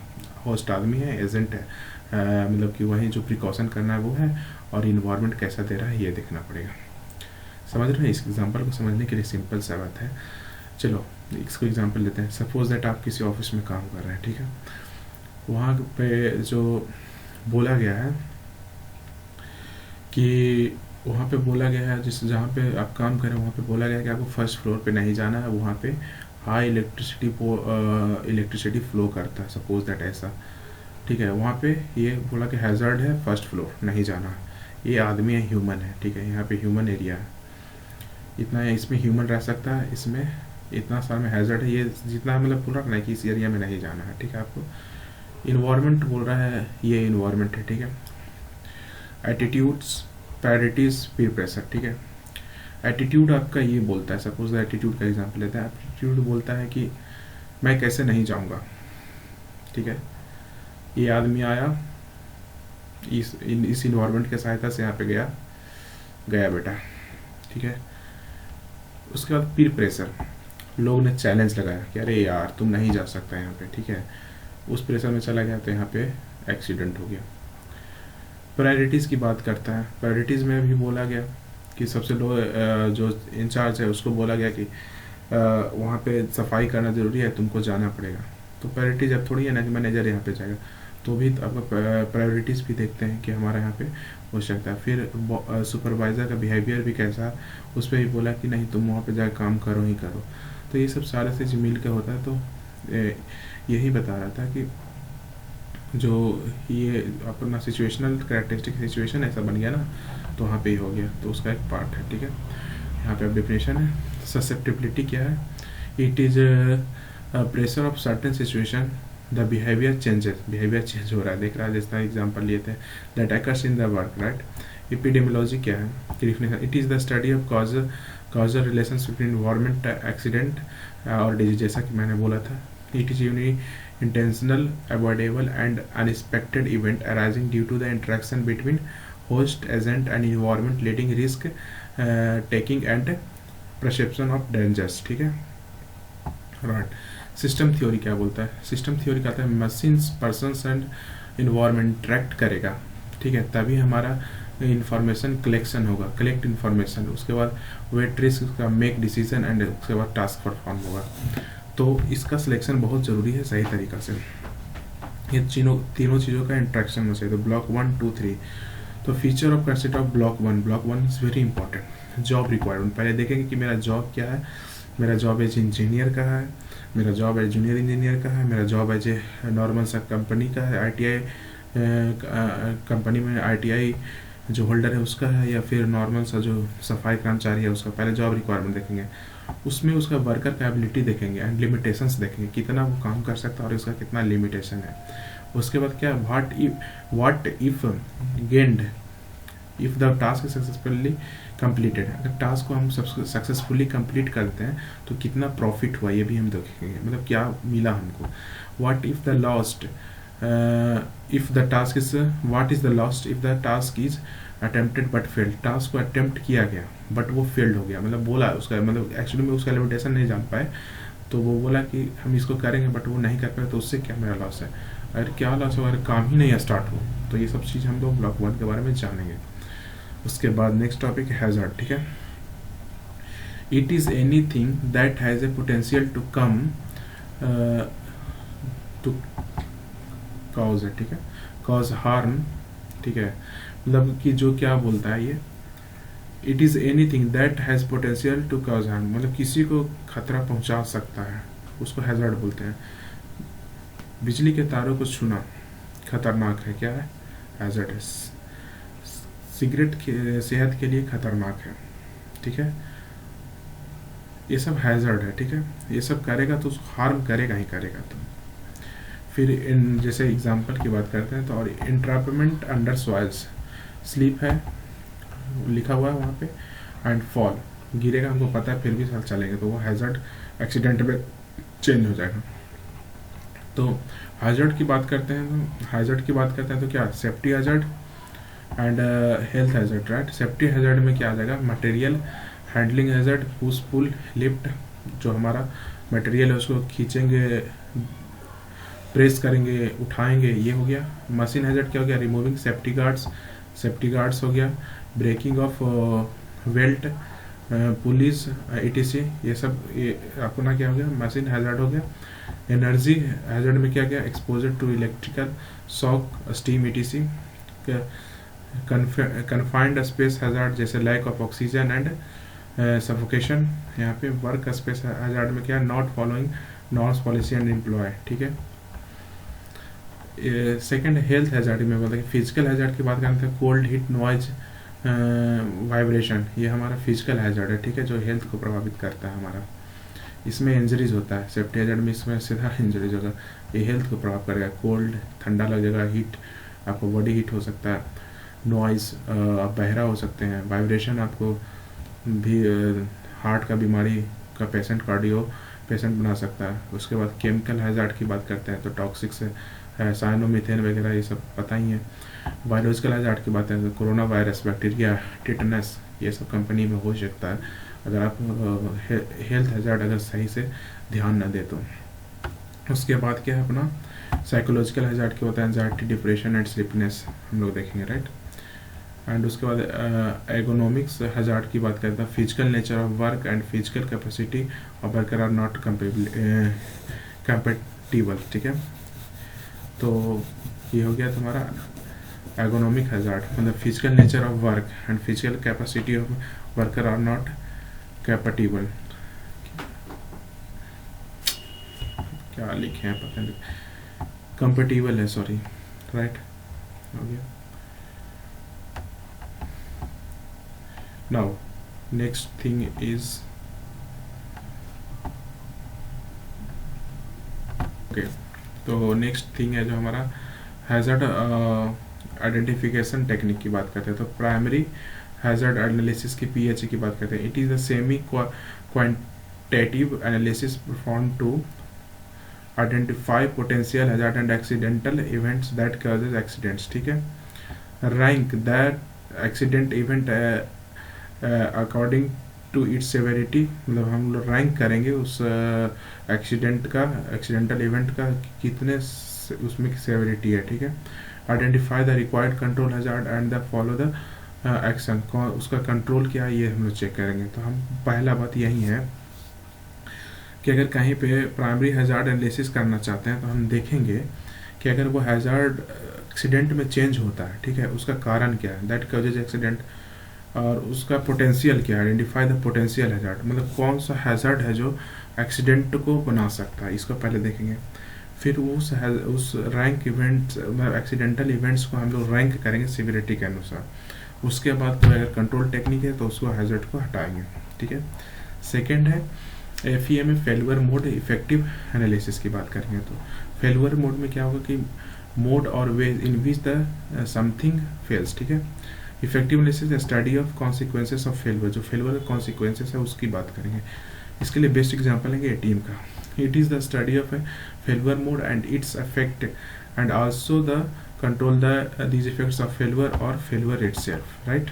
A: होस्ट आदमी है, एजेंट है, मतलब कि वही जो प्रिकॉशन करना है वो है, और इन्वायरमेंट कैसा दे रहा है ये देखना पड़ेगा। समझ रहे हैं? इस एग्जांपल को समझने के लिए सिंपल सा बात है। चलो इसको एग्जांपल लेते हैं। सपोज दैट आप किसी ऑफिस में काम कर रहे हैं, ठीक है, वहाँ पे जो बोला गया है कि वहाँ पे बोला गया है, जिस जहाँ पे आप काम करें वहाँ पे बोला गया है कि आपको फर्स्ट फ्लोर पे नहीं जाना है, वहाँ पे हाई इलेक्ट्रिसिटी फ्लो करता है, सपोज दैट ऐसा, ठीक है। वहाँ पे ये बोला कि हैज़र्ड है, फर्स्ट फ्लोर नहीं जाना है, ये आदमी है, ह्यूमन है, ठीक है, यहाँ पे ह्यूमन एरिया है, इतना है, इसमें ह्यूमन रह सकता है, इसमें इतना साल में हैज़र्ड है, ये जितना मतलब पूरा रखना है कि इस एरिया में नहीं जाना है, ठीक है। आपको इन्वायरमेंट बोल रहा है, ये इन्वायरमेंट है, ठीक है। एटीट्यूड्स, प्रायोरिटीज, पीर प्रेशर, ठीक है। एटीट्यूड आपका ये बोलता है, सपोज एटीट्यूड का एग्जांपल लेते हैं। एटीट्यूड बोलता है कि मैं कैसे नहीं जाऊंगा, ठीक है, ये आदमी आया, इस इन्वायरमेंट के सहायता से यहाँ पे गया बेटा, ठीक है। उसके बाद पीर प्रेशर, लोग ने चैलेंज लगाया कि अरे यार तुम नहीं जा सकता यहाँ पे, ठीक है, उस प्रेशर में चला गया तो यहाँ पे एक्सीडेंट हो गया। प्रायोरिटीज़ की बात करता है, प्रायोरिटीज़ में भी बोला गया कि सबसे लो जो इंचार्ज है उसको बोला गया कि वहाँ पे सफाई करना ज़रूरी है, तुमको जाना पड़ेगा। तो प्रायोरिटीज अब थोड़ी है ना कि मैनेजर यहाँ पे जाएगा, तो भी आपका प्रायोरिटीज़ भी देखते हैं कि हमारा यहाँ पे हो सकता है। फिर सुपरवाइज़र का बिहेवियर भी कैसा, उस पर भी बोला कि नहीं तुम वहाँ पे जाकर काम करो ही करो। तो ये सब सारे से मिल के होता है। तो यही बता रहा था कि जो ये अपना सिचुएशनल कैरेक्टरिस्टिक सिचुएशन ऐसा बन गया ना, तो वहाँ पे ही हो गया, तो उसका एक पार्ट है, ठीक है। यहाँ पे अब डेफिनेशन है। ससेप्टिबिलिटी क्या है, it is pressure of certain situation the behaviour changes, behaviour change हो रहा है, देख रहा है, जैसा एग्जांपल लिए थे, that occurs in the work, right. Epidemiology क्या है, definition, it is the study of causal relations between environment, accident और डिजीज, जैसा कि मैंने बोला था। It is un intentional, avoidable and unexpected event arising due to the interaction between host, agent and environment leading risk taking and perception of dangers, ठीक है, राइट। सिस्टम थ्योरी क्या बोलता है, सिस्टम थ्योरी कहता है machines, persons and environment interact करेगा, ठीक है, तभी हमारा इंफॉर्मेशन कलेक्शन होगा, कलेक्ट इन्फॉर्मेशन, उसके बाद वेट रिस्क का मेक डिसीजन एंड उसके बाद टास्क परफॉर्म होगा। तो इसका सिलेक्शन बहुत ज़रूरी है सही तरीक़ा से, ये तीनों चीज़ों का इंट्रैक्शन हो चाहिए। तो ब्लॉक 1, 2, 3। तो feature of concept of block 1, block 1 is very important. Job requirement, पहले देखेंगे कि मेरा जॉब क्या है, मेरा जॉब एज इंजीनियर का है, मेरा जॉब एज जूनियर इंजीनियर का है, मेरा जॉब एज ए नॉर्मल सा कंपनी का है, ITI कंपनी में ITI जो होल्डर है उसका है, या फिर नॉर्मल सा जो सफाई कर्मचारी है उसका। पहले जॉब रिक्वायरमेंट देखेंगे, उसमें उसका वर्कर कैपेबिलिटी देखेंगे एंड लिमिटेशंस देखेंगे, कितना वो काम कर सकता है और उसका कितना लिमिटेशन है। उसके बाद क्या, what if gained if the task successfully completed, अगर टास्क को हम सक्सेसफुली कंप्लीट करते हैं तो कितना प्रॉफिट हुआ ये भी हम देखेंगे, मतलब क्या मिला हमको। What if the lost if the task is, what is the lost if the task is attempted but failed, task को अटेम्प्ट किया गया बट वो फेल्ड हो गया, मतलब बोला उसका, मतलब एक्चुअली में उसका लिमिटेशन नहीं जान पाए तो वो बोला कि हम इसको करेंगे बट वो नहीं कर पाए, तो उससे क्या मेरा लॉस है, अगर क्या लॉस हो, अगर काम ही नहीं स्टार्ट हो। तो ये सब चीज़ हम लोग ब्लॉक 1 के बारे में जानेंगे। उसके बाद नेक्स्ट टॉपिक है हैज़ार्ड, ठीक है। It is anything that has a potential to come to cause है, ठीक है, कॉज हार्म, ठीक है, मतलब कि जो क्या बोलता है ये, it is anything that has potential to cause harm, मतलब किसी को खतरा पहुंचा सकता है, उसको हैज़ार्ड बोलते हैं। बिजली के तारों को छूना खतरनाक है, क्या है, हैज़ार्ड है। सिगरेट सेहत के लिए खतरनाक है, ठीक है, ये सब हैज़ार्ड है, ठीक है। ये सब करेगा तो हार्म करेगा ही करेगा। तो फिर इन जैसे एग्जांपल की बात करते हैं तो, और इंट्रैपमेंट अंडर सॉइल्स, स्लीप है लिखा हुआ है वहाँ पे, एंड फॉल, गिरेगा हमको पता है फिर भी साथ चलेंगे, तो वो हैज़ार्ड एक्सीडेंट में चेंज हो जाएगा। तो हैज़ार्ड की बात करते हैं तो क्या, safety hazard and health hazard, right. Safety hazard में क्या आ जाएगा, material handling hazard, push pull lift, जो हमारा मटेरियल है उसको खींचेंगे, प्रेस करेंगे, उठाएंगे, ये हो गया। मशीन हैज़ार्ड क्या हो गया, रिमूविंग सेफ्टी गार्ड्स हो गया, breaking of belt, pulleys, etc, ये सब ये अपना क्या हो गया, मशीन हैज़ार्ड हो गया। एनर्जी हैज़ार्ड में क्या गया, exposure to electrical shock, steam, etc। Confined space hazard जैसे lack of oxygen and suffocation. यहाँ पे वर्क स्पेस हैज़ार्ड में क्या, not following norms, policy and employ, ठीक है। सेकंड हेल्थ हैज़ार्ड में बोलते हैं, फिजिकल हैज़ार्ड की बात करते हैं, कोल्ड, हीट, नॉइज, वाइब्रेशन, ये हमारा फिजिकल हैज़ार्ड है, ठीक है, जो हेल्थ को प्रभावित करता है हमारा। इसमें इंजरीज होता है, सेफ्टी हैज़ार्ड में इसमें सीधा इंजरीज होगा, ये हेल्थ को प्रभाव करेगा। कोल्ड, ठंडा लगेगा, हीट, आपको बॉडी हीट हो सकता है, नॉइज, आप बहरा हो सकते हैं, वाइब्रेशन, आपको भी हार्ट का बीमारी का पेशेंट, कार्डियो पेशेंट बना सकता है। उसके बाद केमिकल हैज़ार्ड की बात करते हैं तो टॉक्सिक से साइनोमीथेन वगैरह ये सब पता ही है। बायोलॉजिकल हैज़ार्ड की बात है तो कोरोना वायरस, बैक्टीरिया, टिटनस, ये सब कंपनी में हो सकता है अगर आप हेल्थ हैज़ार्ड अगर सही से ध्यान न दे तो। उसके बाद क्या है अपना साइकोलॉजिकल हैज़ार्ड क्या होता है, एंजाइटी, डिप्रेशन एंड स्लीपनेस, हम लोग देखेंगे, राइट। एंड उसके बाद एर्गोनॉमिक्स हैज़ार्ड की बात करते हैं, physical nature of work and physical capacity of worker are not compatible, ठीक है। तो ये हो गया तुम्हारा एर्गोनॉमिक हैज़ार्ड, मतलब physical nature of work and physical capacity of worker are not compatible. क्या लिखे हैं पता नहीं, कंपेटिबल है, सॉरी, राइट, हो गया। Now next thing is okay, तो नेक्स्ट थिंग है जो हमारा हैज़ार्ड आइडेंटिफिकेशन टेक्निक की बात करते हैं तो प्राइमरी हैज़ार्ड एनालिसिस की PHA की बात करते हैं। It is the semi quantitative analysis perform to identify potential hazard and accidental events that causes accidents, ठीक है। Rank that accident event according to its severity, मतलब हम लोग रैंक करेंगे उस एक्सीडेंटल इवेंट का कितने उसमें सेवेरिटी है, ठीक है। Identify the required control hazard and the follow the action, उसका कंट्रोल क्या है ये हम लोग चेक करेंगे। तो हम पहला बात यही है कि अगर कहीं पे प्राइमरी हैज़ार्ड एनालिसिस करना चाहते हैं तो हम देखेंगे कि अगर वो हैज़ार्ड एक्सीडेंट में चेंज होता है, ठीक है, उसका कारण क्या है, दैट कॉजेज एक्सीडेंट, और उसका पोटेंशियल क्या है, आइडेंटिफाई द पोटेंशियल हैज़ार्ड, मतलब कौन सा हैज़ार्ड है जो एक्सीडेंट को बना सकता है, इसको पहले देखेंगे। फिर उस रैंक इवेंट्स, मतलब एक्सीडेंटल इवेंट्स को हम लोग रैंक करेंगे सिविरिटी के अनुसार। उसके बाद तो अगर कंट्रोल टेक्निक है तो उसको हैज़ार्ड को हटाएंगे, ठीक है। सेकेंड है FEA में फेलुअर मोड इफेक्टिव एनालिसिस की बात करेंगे तो फेलुअर मोड में क्या होगा कि मोड और वे इन विच द समथिंग फेल्स, ठीक है। Effective analysis study of consequences of failure, जो फेलुअर का कॉन्सिक्वेंसेस है उसकी बात करेंगे। इसके लिए बेस्ट एग्जांपल लेंगे ATM का। It is the study of A failure mode and its effect and also the control these effects of failure or failure itself, right?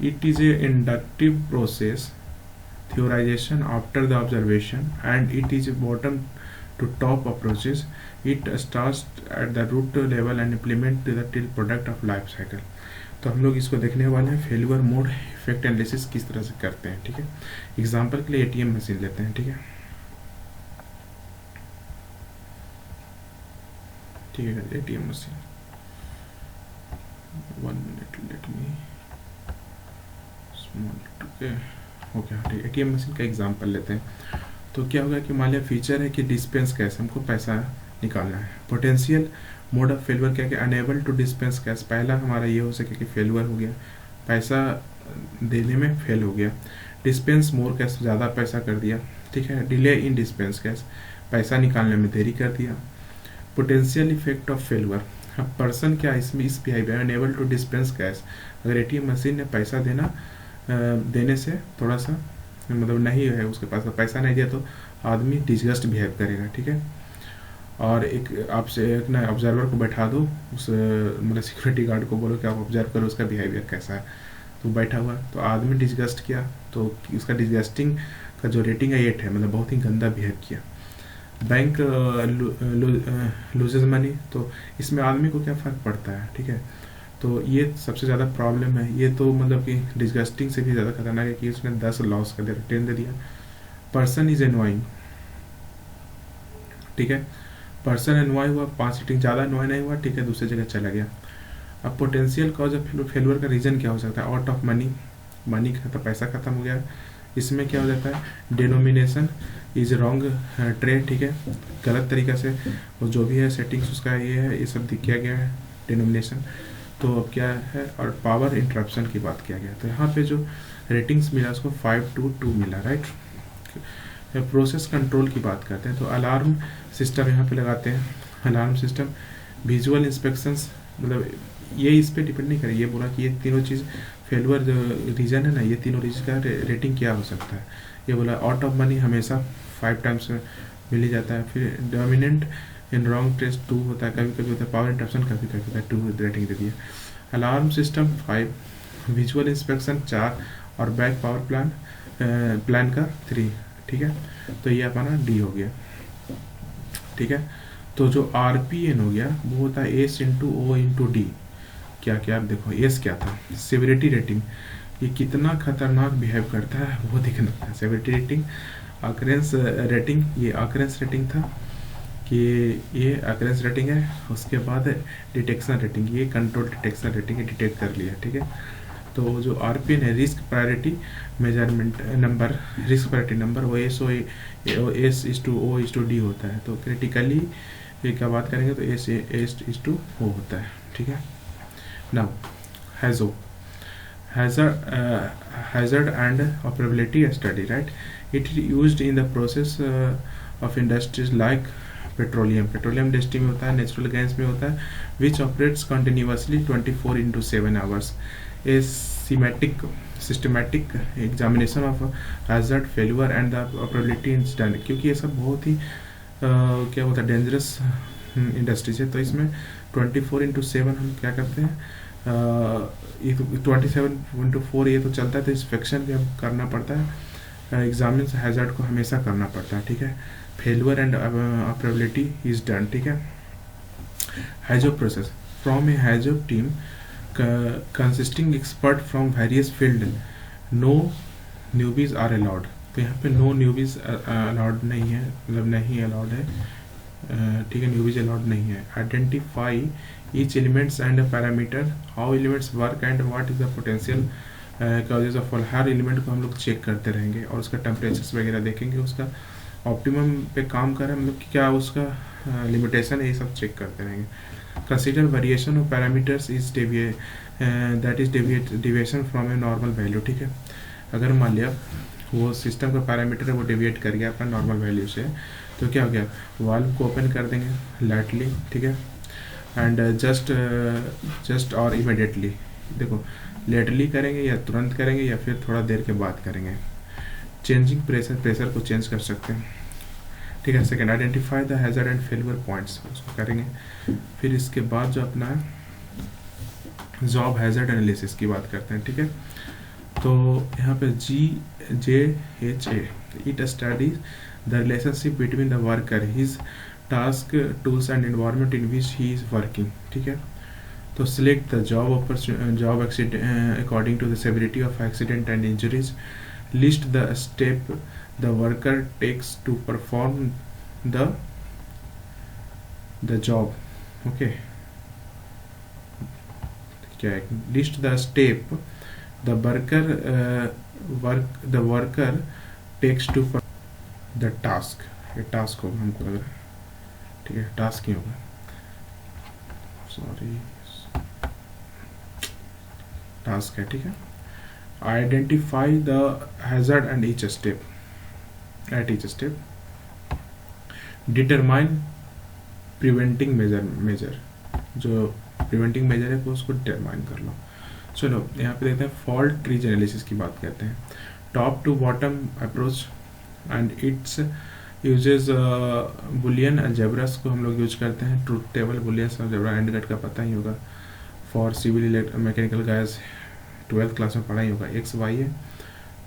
A: It is a inductive process theorization after the observation and it is bottom to top approaches. It starts at the root level and implement the till product of life cycle. तो हम लोग इसको देखने वाले हैं फेल्यूर मोड इफेक्ट एनालिसिस किस तरह से करते हैं, ठीक है। एग्जांपल के लिए एटीएम मशीन लेते हैं, ठीक है, ठीक है। ATM machine 1 minute let me small, okay okay, हाँ ठीक। एटीएम मशीन का एग्जांपल लेते हैं। तो क्या होगा कि मान लिया फीचर है कि डिस्पेंस कैश, हमको पैसा निकालना है। पोटेंशियल मोड ऑफ फेल्यूर क्या कि अनेबल टू डिस्पेंस कैश, पहला हमारा ये हो सके कि फेल्यूर हो गया, पैसा देने में फेल हो गया। डिस्पेंस मोर कैश, ज़्यादा पैसा कर दिया, ठीक है। डिले इन डिस्पेंस कैश, पैसा निकालने में देरी कर दिया। पोटेंशियल इफेक्ट ऑफ फेल्यूर, अब पर्सन क्या इसमें इस behaviour unable to dispense cash, अगर एटीएम मशीन ने पैसा देने से थोड़ा सा मतलब नहीं है उसके पास, पैसा नहीं दिया तो आदमी डिसगस्ट बिहेव करेगा, ठीक है। और एक आपसे एक ना ऑब्जर्वर को बैठा दो, उस मतलब सिक्योरिटी गार्ड को बोलो कि आप ऑब्जर्व करो उसका बिहेवियर कैसा है, तो बैठा हुआ तो आदमी डिसगस्ट किया तो उसका डिसगस्टिंग का जो रेटिंग है 8 है, मतलब बहुत ही गंदा बिहेव किया। बैंक लूजेज मनी, तो इसमें आदमी को क्या फ़र्क पड़ता है, ठीक है। तो ये सबसे ज़्यादा प्रॉब्लम है, ये तो मतलब कि डिसगस्टिंग से भी ज़्यादा खतरनाक है कि उसने 10 लॉस कर दिया, 10 दे दिया। पर्सन इज एनवाइंग, ठीक है, पर्सन एनवाई हुआ, 5 रेटिंग, ज़्यादा एनवाई नहीं हुआ, ठीक है, दूसरी जगह चला गया। अब पोटेंशियल कॉज ऑफ फेल्यूर का रीज़न क्या हो सकता है, आउट ऑफ मनी, मनी खत्म, पैसा खत्म हो गया। इसमें क्या हो जाता है, डिनोमिनेशन इज रॉन्ग ट्रेड, ठीक है, गलत तरीका से वो जो भी है सेटिंग्स उसका ये है, ये सब किया गया है डिनोमिनेशन। तो अब क्या है, और पावर इंटरप्शन की बात किया गया, तो यहाँ पे जो रेटिंग्स मिला उसको 5/2 मिला, राइट। प्रोसेस कंट्रोल की बात करते हैं तो अलार्म सिस्टम यहाँ पे लगाते हैं। अलार्म सिस्टम, विजुअल इंस्पेक्शंस, मतलब ये इस पर डिपेंड नहीं करे, ये बोला कि ये तीनों चीज़ फेल्यूर जो रीजन है ना, ये तीनों रीजन का रेटिंग क्या हो सकता है। ये बोला आउट ऑफ मनी हमेशा 5 टाइम्स मिल ही जाता है। फिर डोमिनेंट इन रॉन्ग टेस्ट 2 होता है, कभी कभी होता है। पावर इंटरप्शन कभी कभी होता है, 2 रेटिंग दे दिया। अलार्म सिस्टम 5, विजुअल इंस्पेक्शन 4 और बैक पावर प्लान का 3, ठीक है। तो ये अपना डी हो गया, ठीक है। तो जो RPN हो गया वो होता है S into O into D. क्या क्या देखो, एस क्या था, सिविरिटी रेटिंग, ये कितना खतरनाक बिहेव करता है वो दिखना था। सिविरिटी रेटिंग, अकरेंस रेटिंग, ये अकरेंस रेटिंग था कि ये अकरेंस रेटिंग है। उसके बाद डिटेक्शन रेटिंग, ये कंट्रोल डिटेक्शन रेटिंग है, डिटेक्ट कर लिया, ठीक है। तो जो RPN है, risk priority measurement number, risk priority number, वो S/O/D होता है। तो क्रिटिकली ये क्या बात करेंगे तो S/O होता है, ठीक है। Now hazard and operability study, right? It is used in the process of industries like petroleum industry में होता है, नेचुरल गैस में होता है, which operates continuously 24/7 hours। A systematic examination of hazard failure and the operability is done, क्योंकि ये सब बहुत ही क्या होता है डेंजरस इंडस्ट्रीज है। तो इसमें 24/7 हम क्या करते हैं, ये तो 27/4 ये तो चलता है, तो इंस्पेक्शन भी हम करना पड़ता है, एग्जामिन हैजर्ड को हमेशा करना पड़ता है, ठीक है। Failure and operability is done, ठीक है। हैजो प्रोसेस, फ्रॉम ए हैजो team consisting expert from various field, no newbies are allowed। तो यहाँ पे no newbies allowed नहीं है, मतलब नहीं allowed है, ठीक है, newbies allowed नहीं है। Identify each elements and parameter, how elements work and what is the potential causes of fall। Her element को हम लोग चेक करते रहेंगे और उसका टेम्परेचर्स वगैरह देखेंगे, उसका ऑप्टिमम पे काम कर रहा है, मतलब क्या उसका लिमिटेशन है, ये सब चेक करते रहेंगे। Consider variation of parameters is that is deviation from a normal value, ठीक है। अगर मान लिया वो सिस्टम का पैरामीटर है वो डेविएट कर गया अपना नॉर्मल वैल्यू से, तो क्या हो गया, वाल्व को ओपन कर देंगे लाइटली, ठीक है, एंड जस्ट और इमीडिएटली, देखो लेटली करेंगे या तुरंत करेंगे या फिर थोड़ा देर के बाद करेंगे। चेंजिंग प्रेशर को चेंज कर सकते हैं, ठीक है। Second, identify the hazard and failure points, उसको करेंगे। फिर इसके बाद जो अपना जॉब हैजर्ड एनालिसिस की बात करते हैं, ठीक है। तो यहाँ पे GJHA, it studies the relationship between the worker, his task, tools and environment in which he is working, ठीक है। तो select the job according to the severity of accident and injuries, list the step the worker takes to perform the job, okay. क्या है, list the step the worker takes to the task, ये टास्क होगा हमको लग रहा है, ठीक है, टास्क ही होगा, सॉरी, टास्क है, ठीक है। Identify the hazard and each step, at each step, determine preventing measure, जो प्रिवेंटिंग मेजर है वो उसको डिटरमाइन कर लो। चलो यहाँ पे देखते हैं फॉल्ट ट्रीज एनालिसिस की बात करते हैं। Top to bottom approach and its uses boolean algebras को हम लोग यूज करते हैं, truth table, boolean algebra, and gate का पता ही होगा, for civil mechanical guys 12th class में पढ़ा ही होगा। एक्स वाई है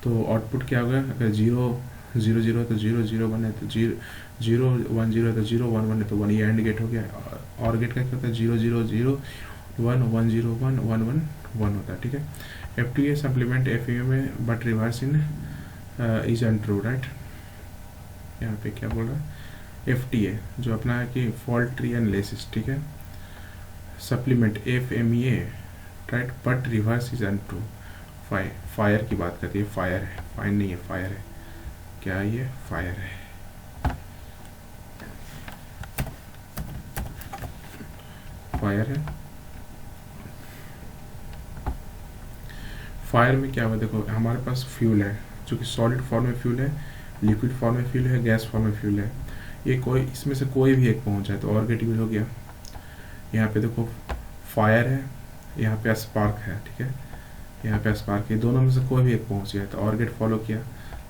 A: तो आउटपुट क्या होगा, अगर 0 0 0 तो 0 0 1 है तो 0 0 1 0 है तो 0 1 1 है तो 1, ये एंड गेट हो गया। और गेट का क्या होता है, 0 0 0 1 1 0 1 1 1 1 होता है, ठीक है। FTA सप्लीमेंट FEU में but reverse in is untrue, right. यहाँ पे क्या बोल रहा है, FTA जो अपना है कि फॉल्ट ट्री एनालिसिस, ठीक है, supplement FMEA, right, but reverse is untrue. Fire की बात करती है, फायर है, फाइन नहीं है, फायर है, क्या है ये, फायर है, फायर है। फायर में क्या हुआ, देखो हमारे पास फ्यूल है जो कि सॉलिड फॉर्म में फ्यूल है, लिक्विड फॉर्म में फ्यूल है, गैस फॉर्म में फ्यूल है। ये कोई इसमें से कोई भी एक पहुंच जाए तो ऑर्गेटिव हो गया। यहाँ पे देखो फायर है, यहाँ पे स्पार्क है, ठीक है, यहाँ पे स्पार्क है, दोनों में से कोई भी एक पहुंच गया तो ऑर्गेट फॉलो किया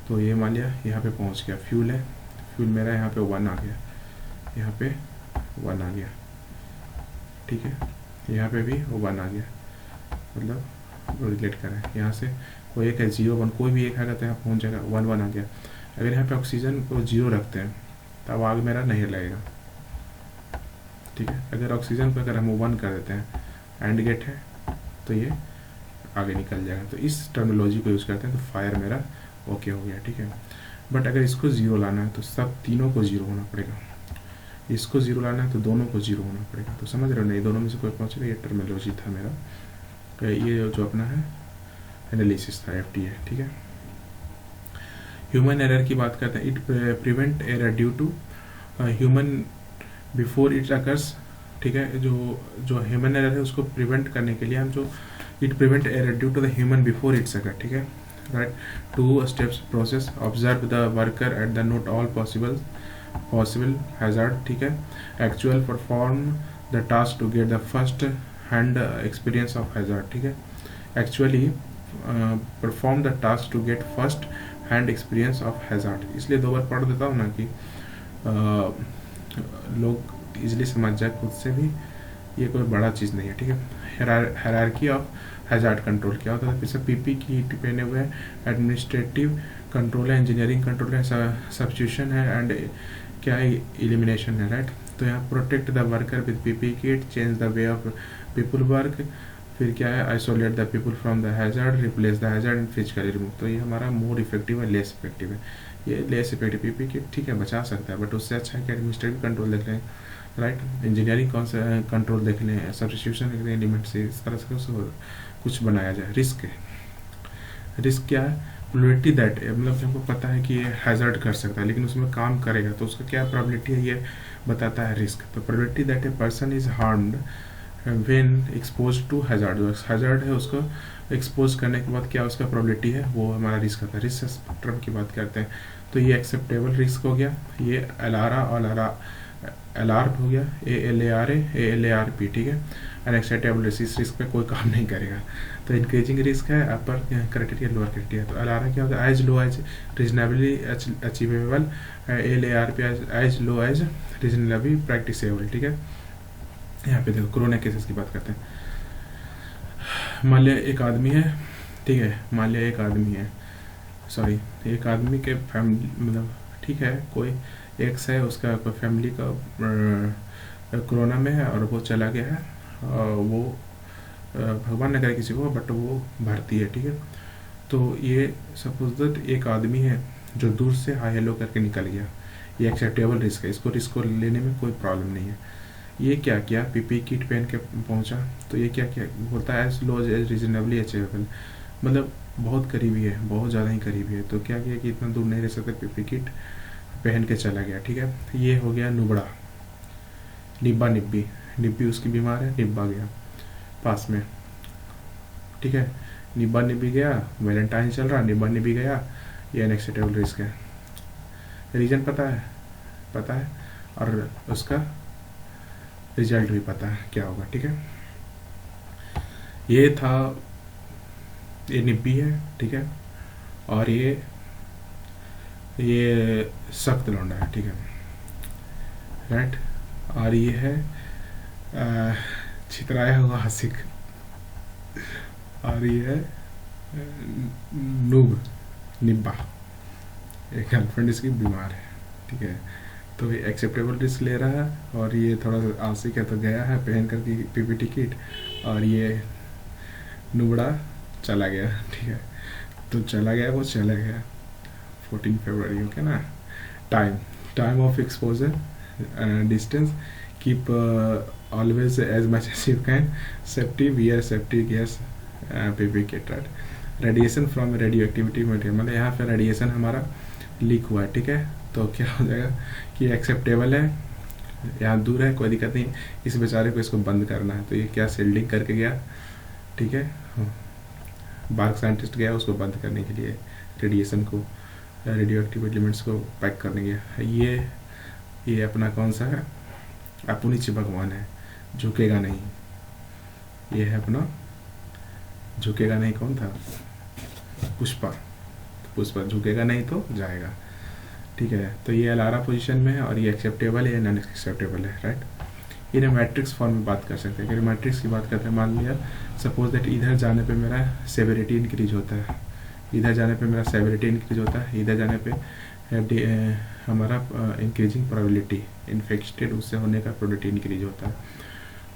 A: तो ये मान लिया यहाँ पे पहुंच गया। फ्यूल है, फ्यूल मेरा यहाँ पे 1 आ गया, यहाँ पे 1 आ गया, ठीक है, यहाँ पे भी 1 आ गया, मतलब रिलेट करें यहाँ से कोई एक है 0 1, कोई भी एक आएगा तो यहाँ पहुँच जाएगा, 1 1 आ गया। अगर यहाँ पे ऑक्सीजन को 0 रखते हैं तब आग मेरा नहीं लगेगा, ठीक है। अगर ऑक्सीजन को अगर हम 1 कर देते हैं, एंड गेट है तो ये आगे निकल जाएगा। तो इस टर्मिनोलॉजी को यूज़ करते हैं तो फायर मेरा ओके हो गया, ठीक है। बट अगर इसको 0 लाना है तो सब तीनों को 0 होना पड़ेगा, इसको 0 लाना है तो दोनों को 0 होना पड़ेगा। तो समझ रहे हो, नहीं दोनों में से कोई पहुँचेगा, ये टर्मिनोलॉजी था मेरा, ये जो अपना है एनालिसिस था FTA, ठीक है। ह्यूमन एरर की बात करते हैं, it prevent error due to human before it occurs, ठीक है। जो ह्यूमन एरर है उसको प्रिवेंट करने के लिए हम जो it prevent error due to the human before its occur, ठीक है, right. 2 steps process, observe the worker at the note all possible hazard, ठीक है। Actual perform the task to get the first hand experience of hazard, ठीक है। Actually perform the task to get first hand experience of hazard. इसलिए 2 बार पढ़ देता हूँ ना कि लोग इजीली समझ जाए खुद से भी, ये कोई बड़ा चीज़ नहीं है, ठीक है। हायरार्की ऑफ हैजर्ड कंट्रोल क्या होता है, फिर PP की पहने हुए एडमिनिस्ट्रेटिव कंट्रोल है, इंजीनियरिंग कंट्रोल है, सब्स्टिट्यूशन है, एंड क्या है, एलिमिनेशन है, राइट। तो यहाँ protect the worker with PP kit, change the way of people work, फिर क्या है, isolate the people from the hazard, replace the hazard and physically remove. तो ये हमारा मोर इफेक्टिव है, लेस इफेक्टिव है, ये लेस इफेक्टिव PP किट, ठीक है, बचा सकता है, बट उससे अच्छा है कि एडमिनिस्ट्रेटिव कंट्रोल देख लें, राइट, इंजीनियरिंग कंट्रोल देख लें, सब्स्टिट्यूशन देख लें, एलिमेंट से इस तरह से कुछ बनाया जाए। रिस्क है, रिस्क क्या है, प्रोबेबिलिटी दैट, मतलब हमको पता है कि ये हैजर्ड कर सकता है लेकिन उसमें काम करेगा तो उसका क्या प्रोबेबिलिटी है, ये बताता है रिस्क। तो probability that a person is harmed when expose to hazard, जो हैजर्ड है उसको एक्सपोज करने के बाद क्या उसका प्रोबेबिलिटी है, वो हमारा रिस्क आता है। रिस्क स्पेक्ट्रम की बात करते हैं तो ये एक्सेप्टेबल रिस्क हो गया, ये अलारा और अलार्प हो गया, ALARP, ठीक है। अनएक्सेप्टेबल रिस्क पे कोई काम नहीं करेगा। तो इंक्रीजिंग रिस्क है, अपर क्राइटेरिया, लोअर क्राइटेरिया। तो अलारा क्या होता है, as low as reasonably achievable, ALARP as low as reasonably practicable, ठीक है। यहाँ पे देखो कोरोना केसेस की बात करते हैं। मान लिया एक आदमी है, ठीक है, मान लिया एक आदमी है, सॉरी एक आदमी के फैमिली मतलब ठीक है, कोई एक्स है, उसका कोई फैमिली का कोरोना में है और वो चला गया है, वो भगवान न करे किसी को, बट वो भारतीय है, ठीक है। तो ये सपोज दैट एक आदमी है जो दूर से हाई हेलो करके निकल गया, ये एक्सेप्टेबल रिस्क है, इसको रिस्क को लेने में कोई प्रॉब्लम नहीं है। ये क्या किया, पीपी किट पहन के पहुंचा, तो ये क्या किया बोलता है as low as reasonably achievable, मतलब बहुत करीबी है, बहुत ज़्यादा ही करीबी है। तो क्या किया कि इतना दूर नहीं रह सकते, पीपी किट पहन के चला गया, ठीक है। ये हो गया नुबड़ा, निब्बा निब्बी, निब्बी उसकी बीमार है, निब्बा गया पास में, ठीक है। निब्बा निब्बी गया, वैलेंटाइन चल रहा, निब्बा निब्बी गया, ये अनएक्सेप्टेबल रिस्क है। रीजन पता है, पता है, और उसका रिजल्ट भी पता है क्या होगा, ठीक है। ये था, ये निब्बी है, ठीक है, और ये सख्त लौंडा है, ठीक है, राइट। और ये है छितराया हुआ आशिक, और ये है नूब, निब्बा, एक गर्लफ्रेंड इसकी बीमार है, ठीक है। तो ये एक्सेप्टेबल रिस्क ले रहा है, और ये थोड़ा सा आशिक है तो गया है पहन कर की पीपीटी किट, और ये नुबड़ा चला गया, ठीक है। तो चला गया, वो चला गया 14 फरवरी, ओके ना। Time of exposure, distance, keep always as much as you can, safety, wear safety gears, PP kit, right. Radiation from radioactivity material, मतलब यहाँ पे रेडिएशन हमारा लीक हुआ है, ठीक है। तो क्या हो जाएगा कि एक्सेप्टेबल है, यहाँ दूर है, कोई दिक्कत नहीं, इस बेचारे को इसको बंद करना है। तो ये क्या सील्डिंग करके गया, ठीक है, बार्क साइंटिस्ट गया उसको बंद करने के लिए, रेडिएशन को, रेडियो एक्टिव एलिमेंट्स को पैक करने गया। ये अपना कौन सा है, अपुनिच भगवान है, झुकेगा नहीं, ये है अपना झुकेगा नहीं, कौन था, पुष्पा, पुष्पा झुकेगा नहीं तो जाएगा, ठीक है। तो ये अलारा पोजीशन में है, और ये एक्सेप्टेबल है या नॉन एक्सेप्टेबल है, राइट। इन्हें मैट्रिक्स फॉर्म में बात कर सकते हैं। अगर मैट्रिक्स की बात करते हैं, मान लिया सपोज दैट इधर जाने पे मेरा सेवेरिटी इंक्रीज होता है, इधर जाने पे मेरा सेवेरिटी इंक्रीज होता है, इधर जाने पे हमारा इंक्रीजिंग प्रोबेबिलिटी इन्फेक्टेड उससे होने का प्रोबेबिलिटी इंक्रीज होता है।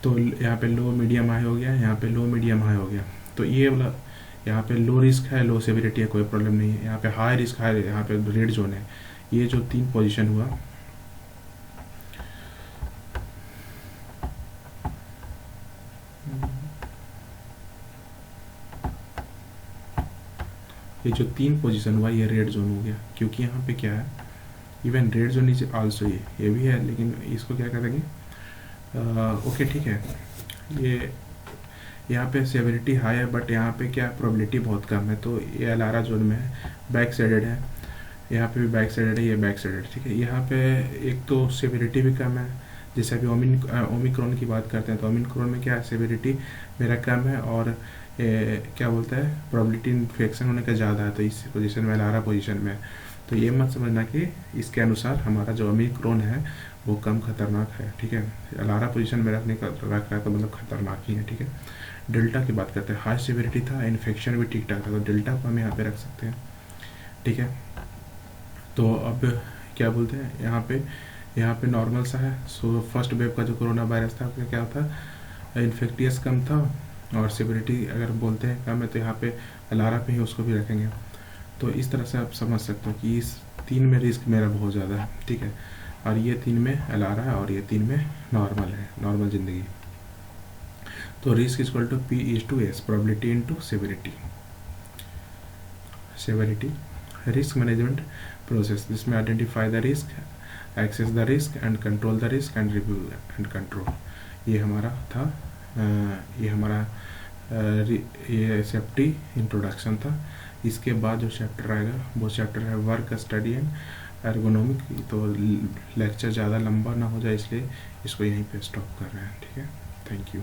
A: तो यहाँ पे लो मीडियम हाई हो गया, यहाँ पे लो मीडियम हाई हो गया। तो ये वाला यहाँ पे लो रिस्क है, लो सेवेरिटी है, कोई प्रॉब्लम नहीं है। यहाँ पे हाई रिस्क हाई, यहाँ पे रेड जोन है। ये जो 3 पोजीशन हुआ, ये जो 3 पोजीशन हुआ ये रेड जोन हो गया, क्योंकि यहाँ पे क्या है, even red zone is also, ये भी है, लेकिन इसको क्या करेंगे, ओके ठीक है। ये यहाँ पे सेवेरिटी हाई है, बट यहाँ पे क्या प्रोबेबिलिटी बहुत कम है, तो ये अलारा जोन में है, बैक साइडेड है, यहाँ पे भी बैक साइडेड है, ये बैक साइडेड, ठीक है। यहाँ पे एक तो सेवेरिटी भी कम है, जैसे अभी ओमिक्रॉन की बात करते हैं, तो ओमिक्रॉन में क्या है, सेवेरिटी मेरा कम है, और क्या बोलता है, प्रोबेबिलिटी इन्फेक्शन होने का ज़्यादा है, तो इस पोजीशन में अलारा पोजीशन में। तो ये मत समझना कि इसके अनुसार हमारा जो ओमिक्रॉन है वो कम खतरनाक है, ठीक है। अलारा पोजीशन में रख रहा है तो मतलब खतरनाक ही है, ठीक है। डेल्टा की बात करते हैं, हाई सेवेरिटी था, इन्फेक्शन भी ठीक ठाक था, तो डेल्टा को हम यहाँ पे रख सकते हैं, ठीक है। तो अब क्या बोलते हैं, यहाँ पे नॉर्मल सा है। सो फर्स्ट वेव का जो कोरोना वायरस था उसका क्या था, इन्फेक्टियस कम था, और सेवेरिटी अगर बोलते हैं कम है, तो यहाँ पे अलारा पे ही उसको भी रखेंगे। तो इस तरह से आप समझ सकते हो कि इस 3 में रिस्क मेरा बहुत ज़्यादा है, ठीक है, और ये 3 में अलारा है, और ये 3 में नॉर्मल है, नॉर्मल ज़िंदगी। तो risk is equal to P/S, probability into severity. Risk management process, जिसमें identify the risk, assess the risk and control the risk and review and control. ये हमारा था, ये हमारा ये सेफ्टी इंट्रोडक्शन था। इसके बाद जो चैप्टर आएगा वो चैप्टर है वर्क स्टडी एंड एर्गोनॉमिक। तो लेक्चर ज़्यादा लंबा ना हो जाए, इसलिए इसको यहीं पे स्टॉप कर रहे हैं, ठीक है। Thank you.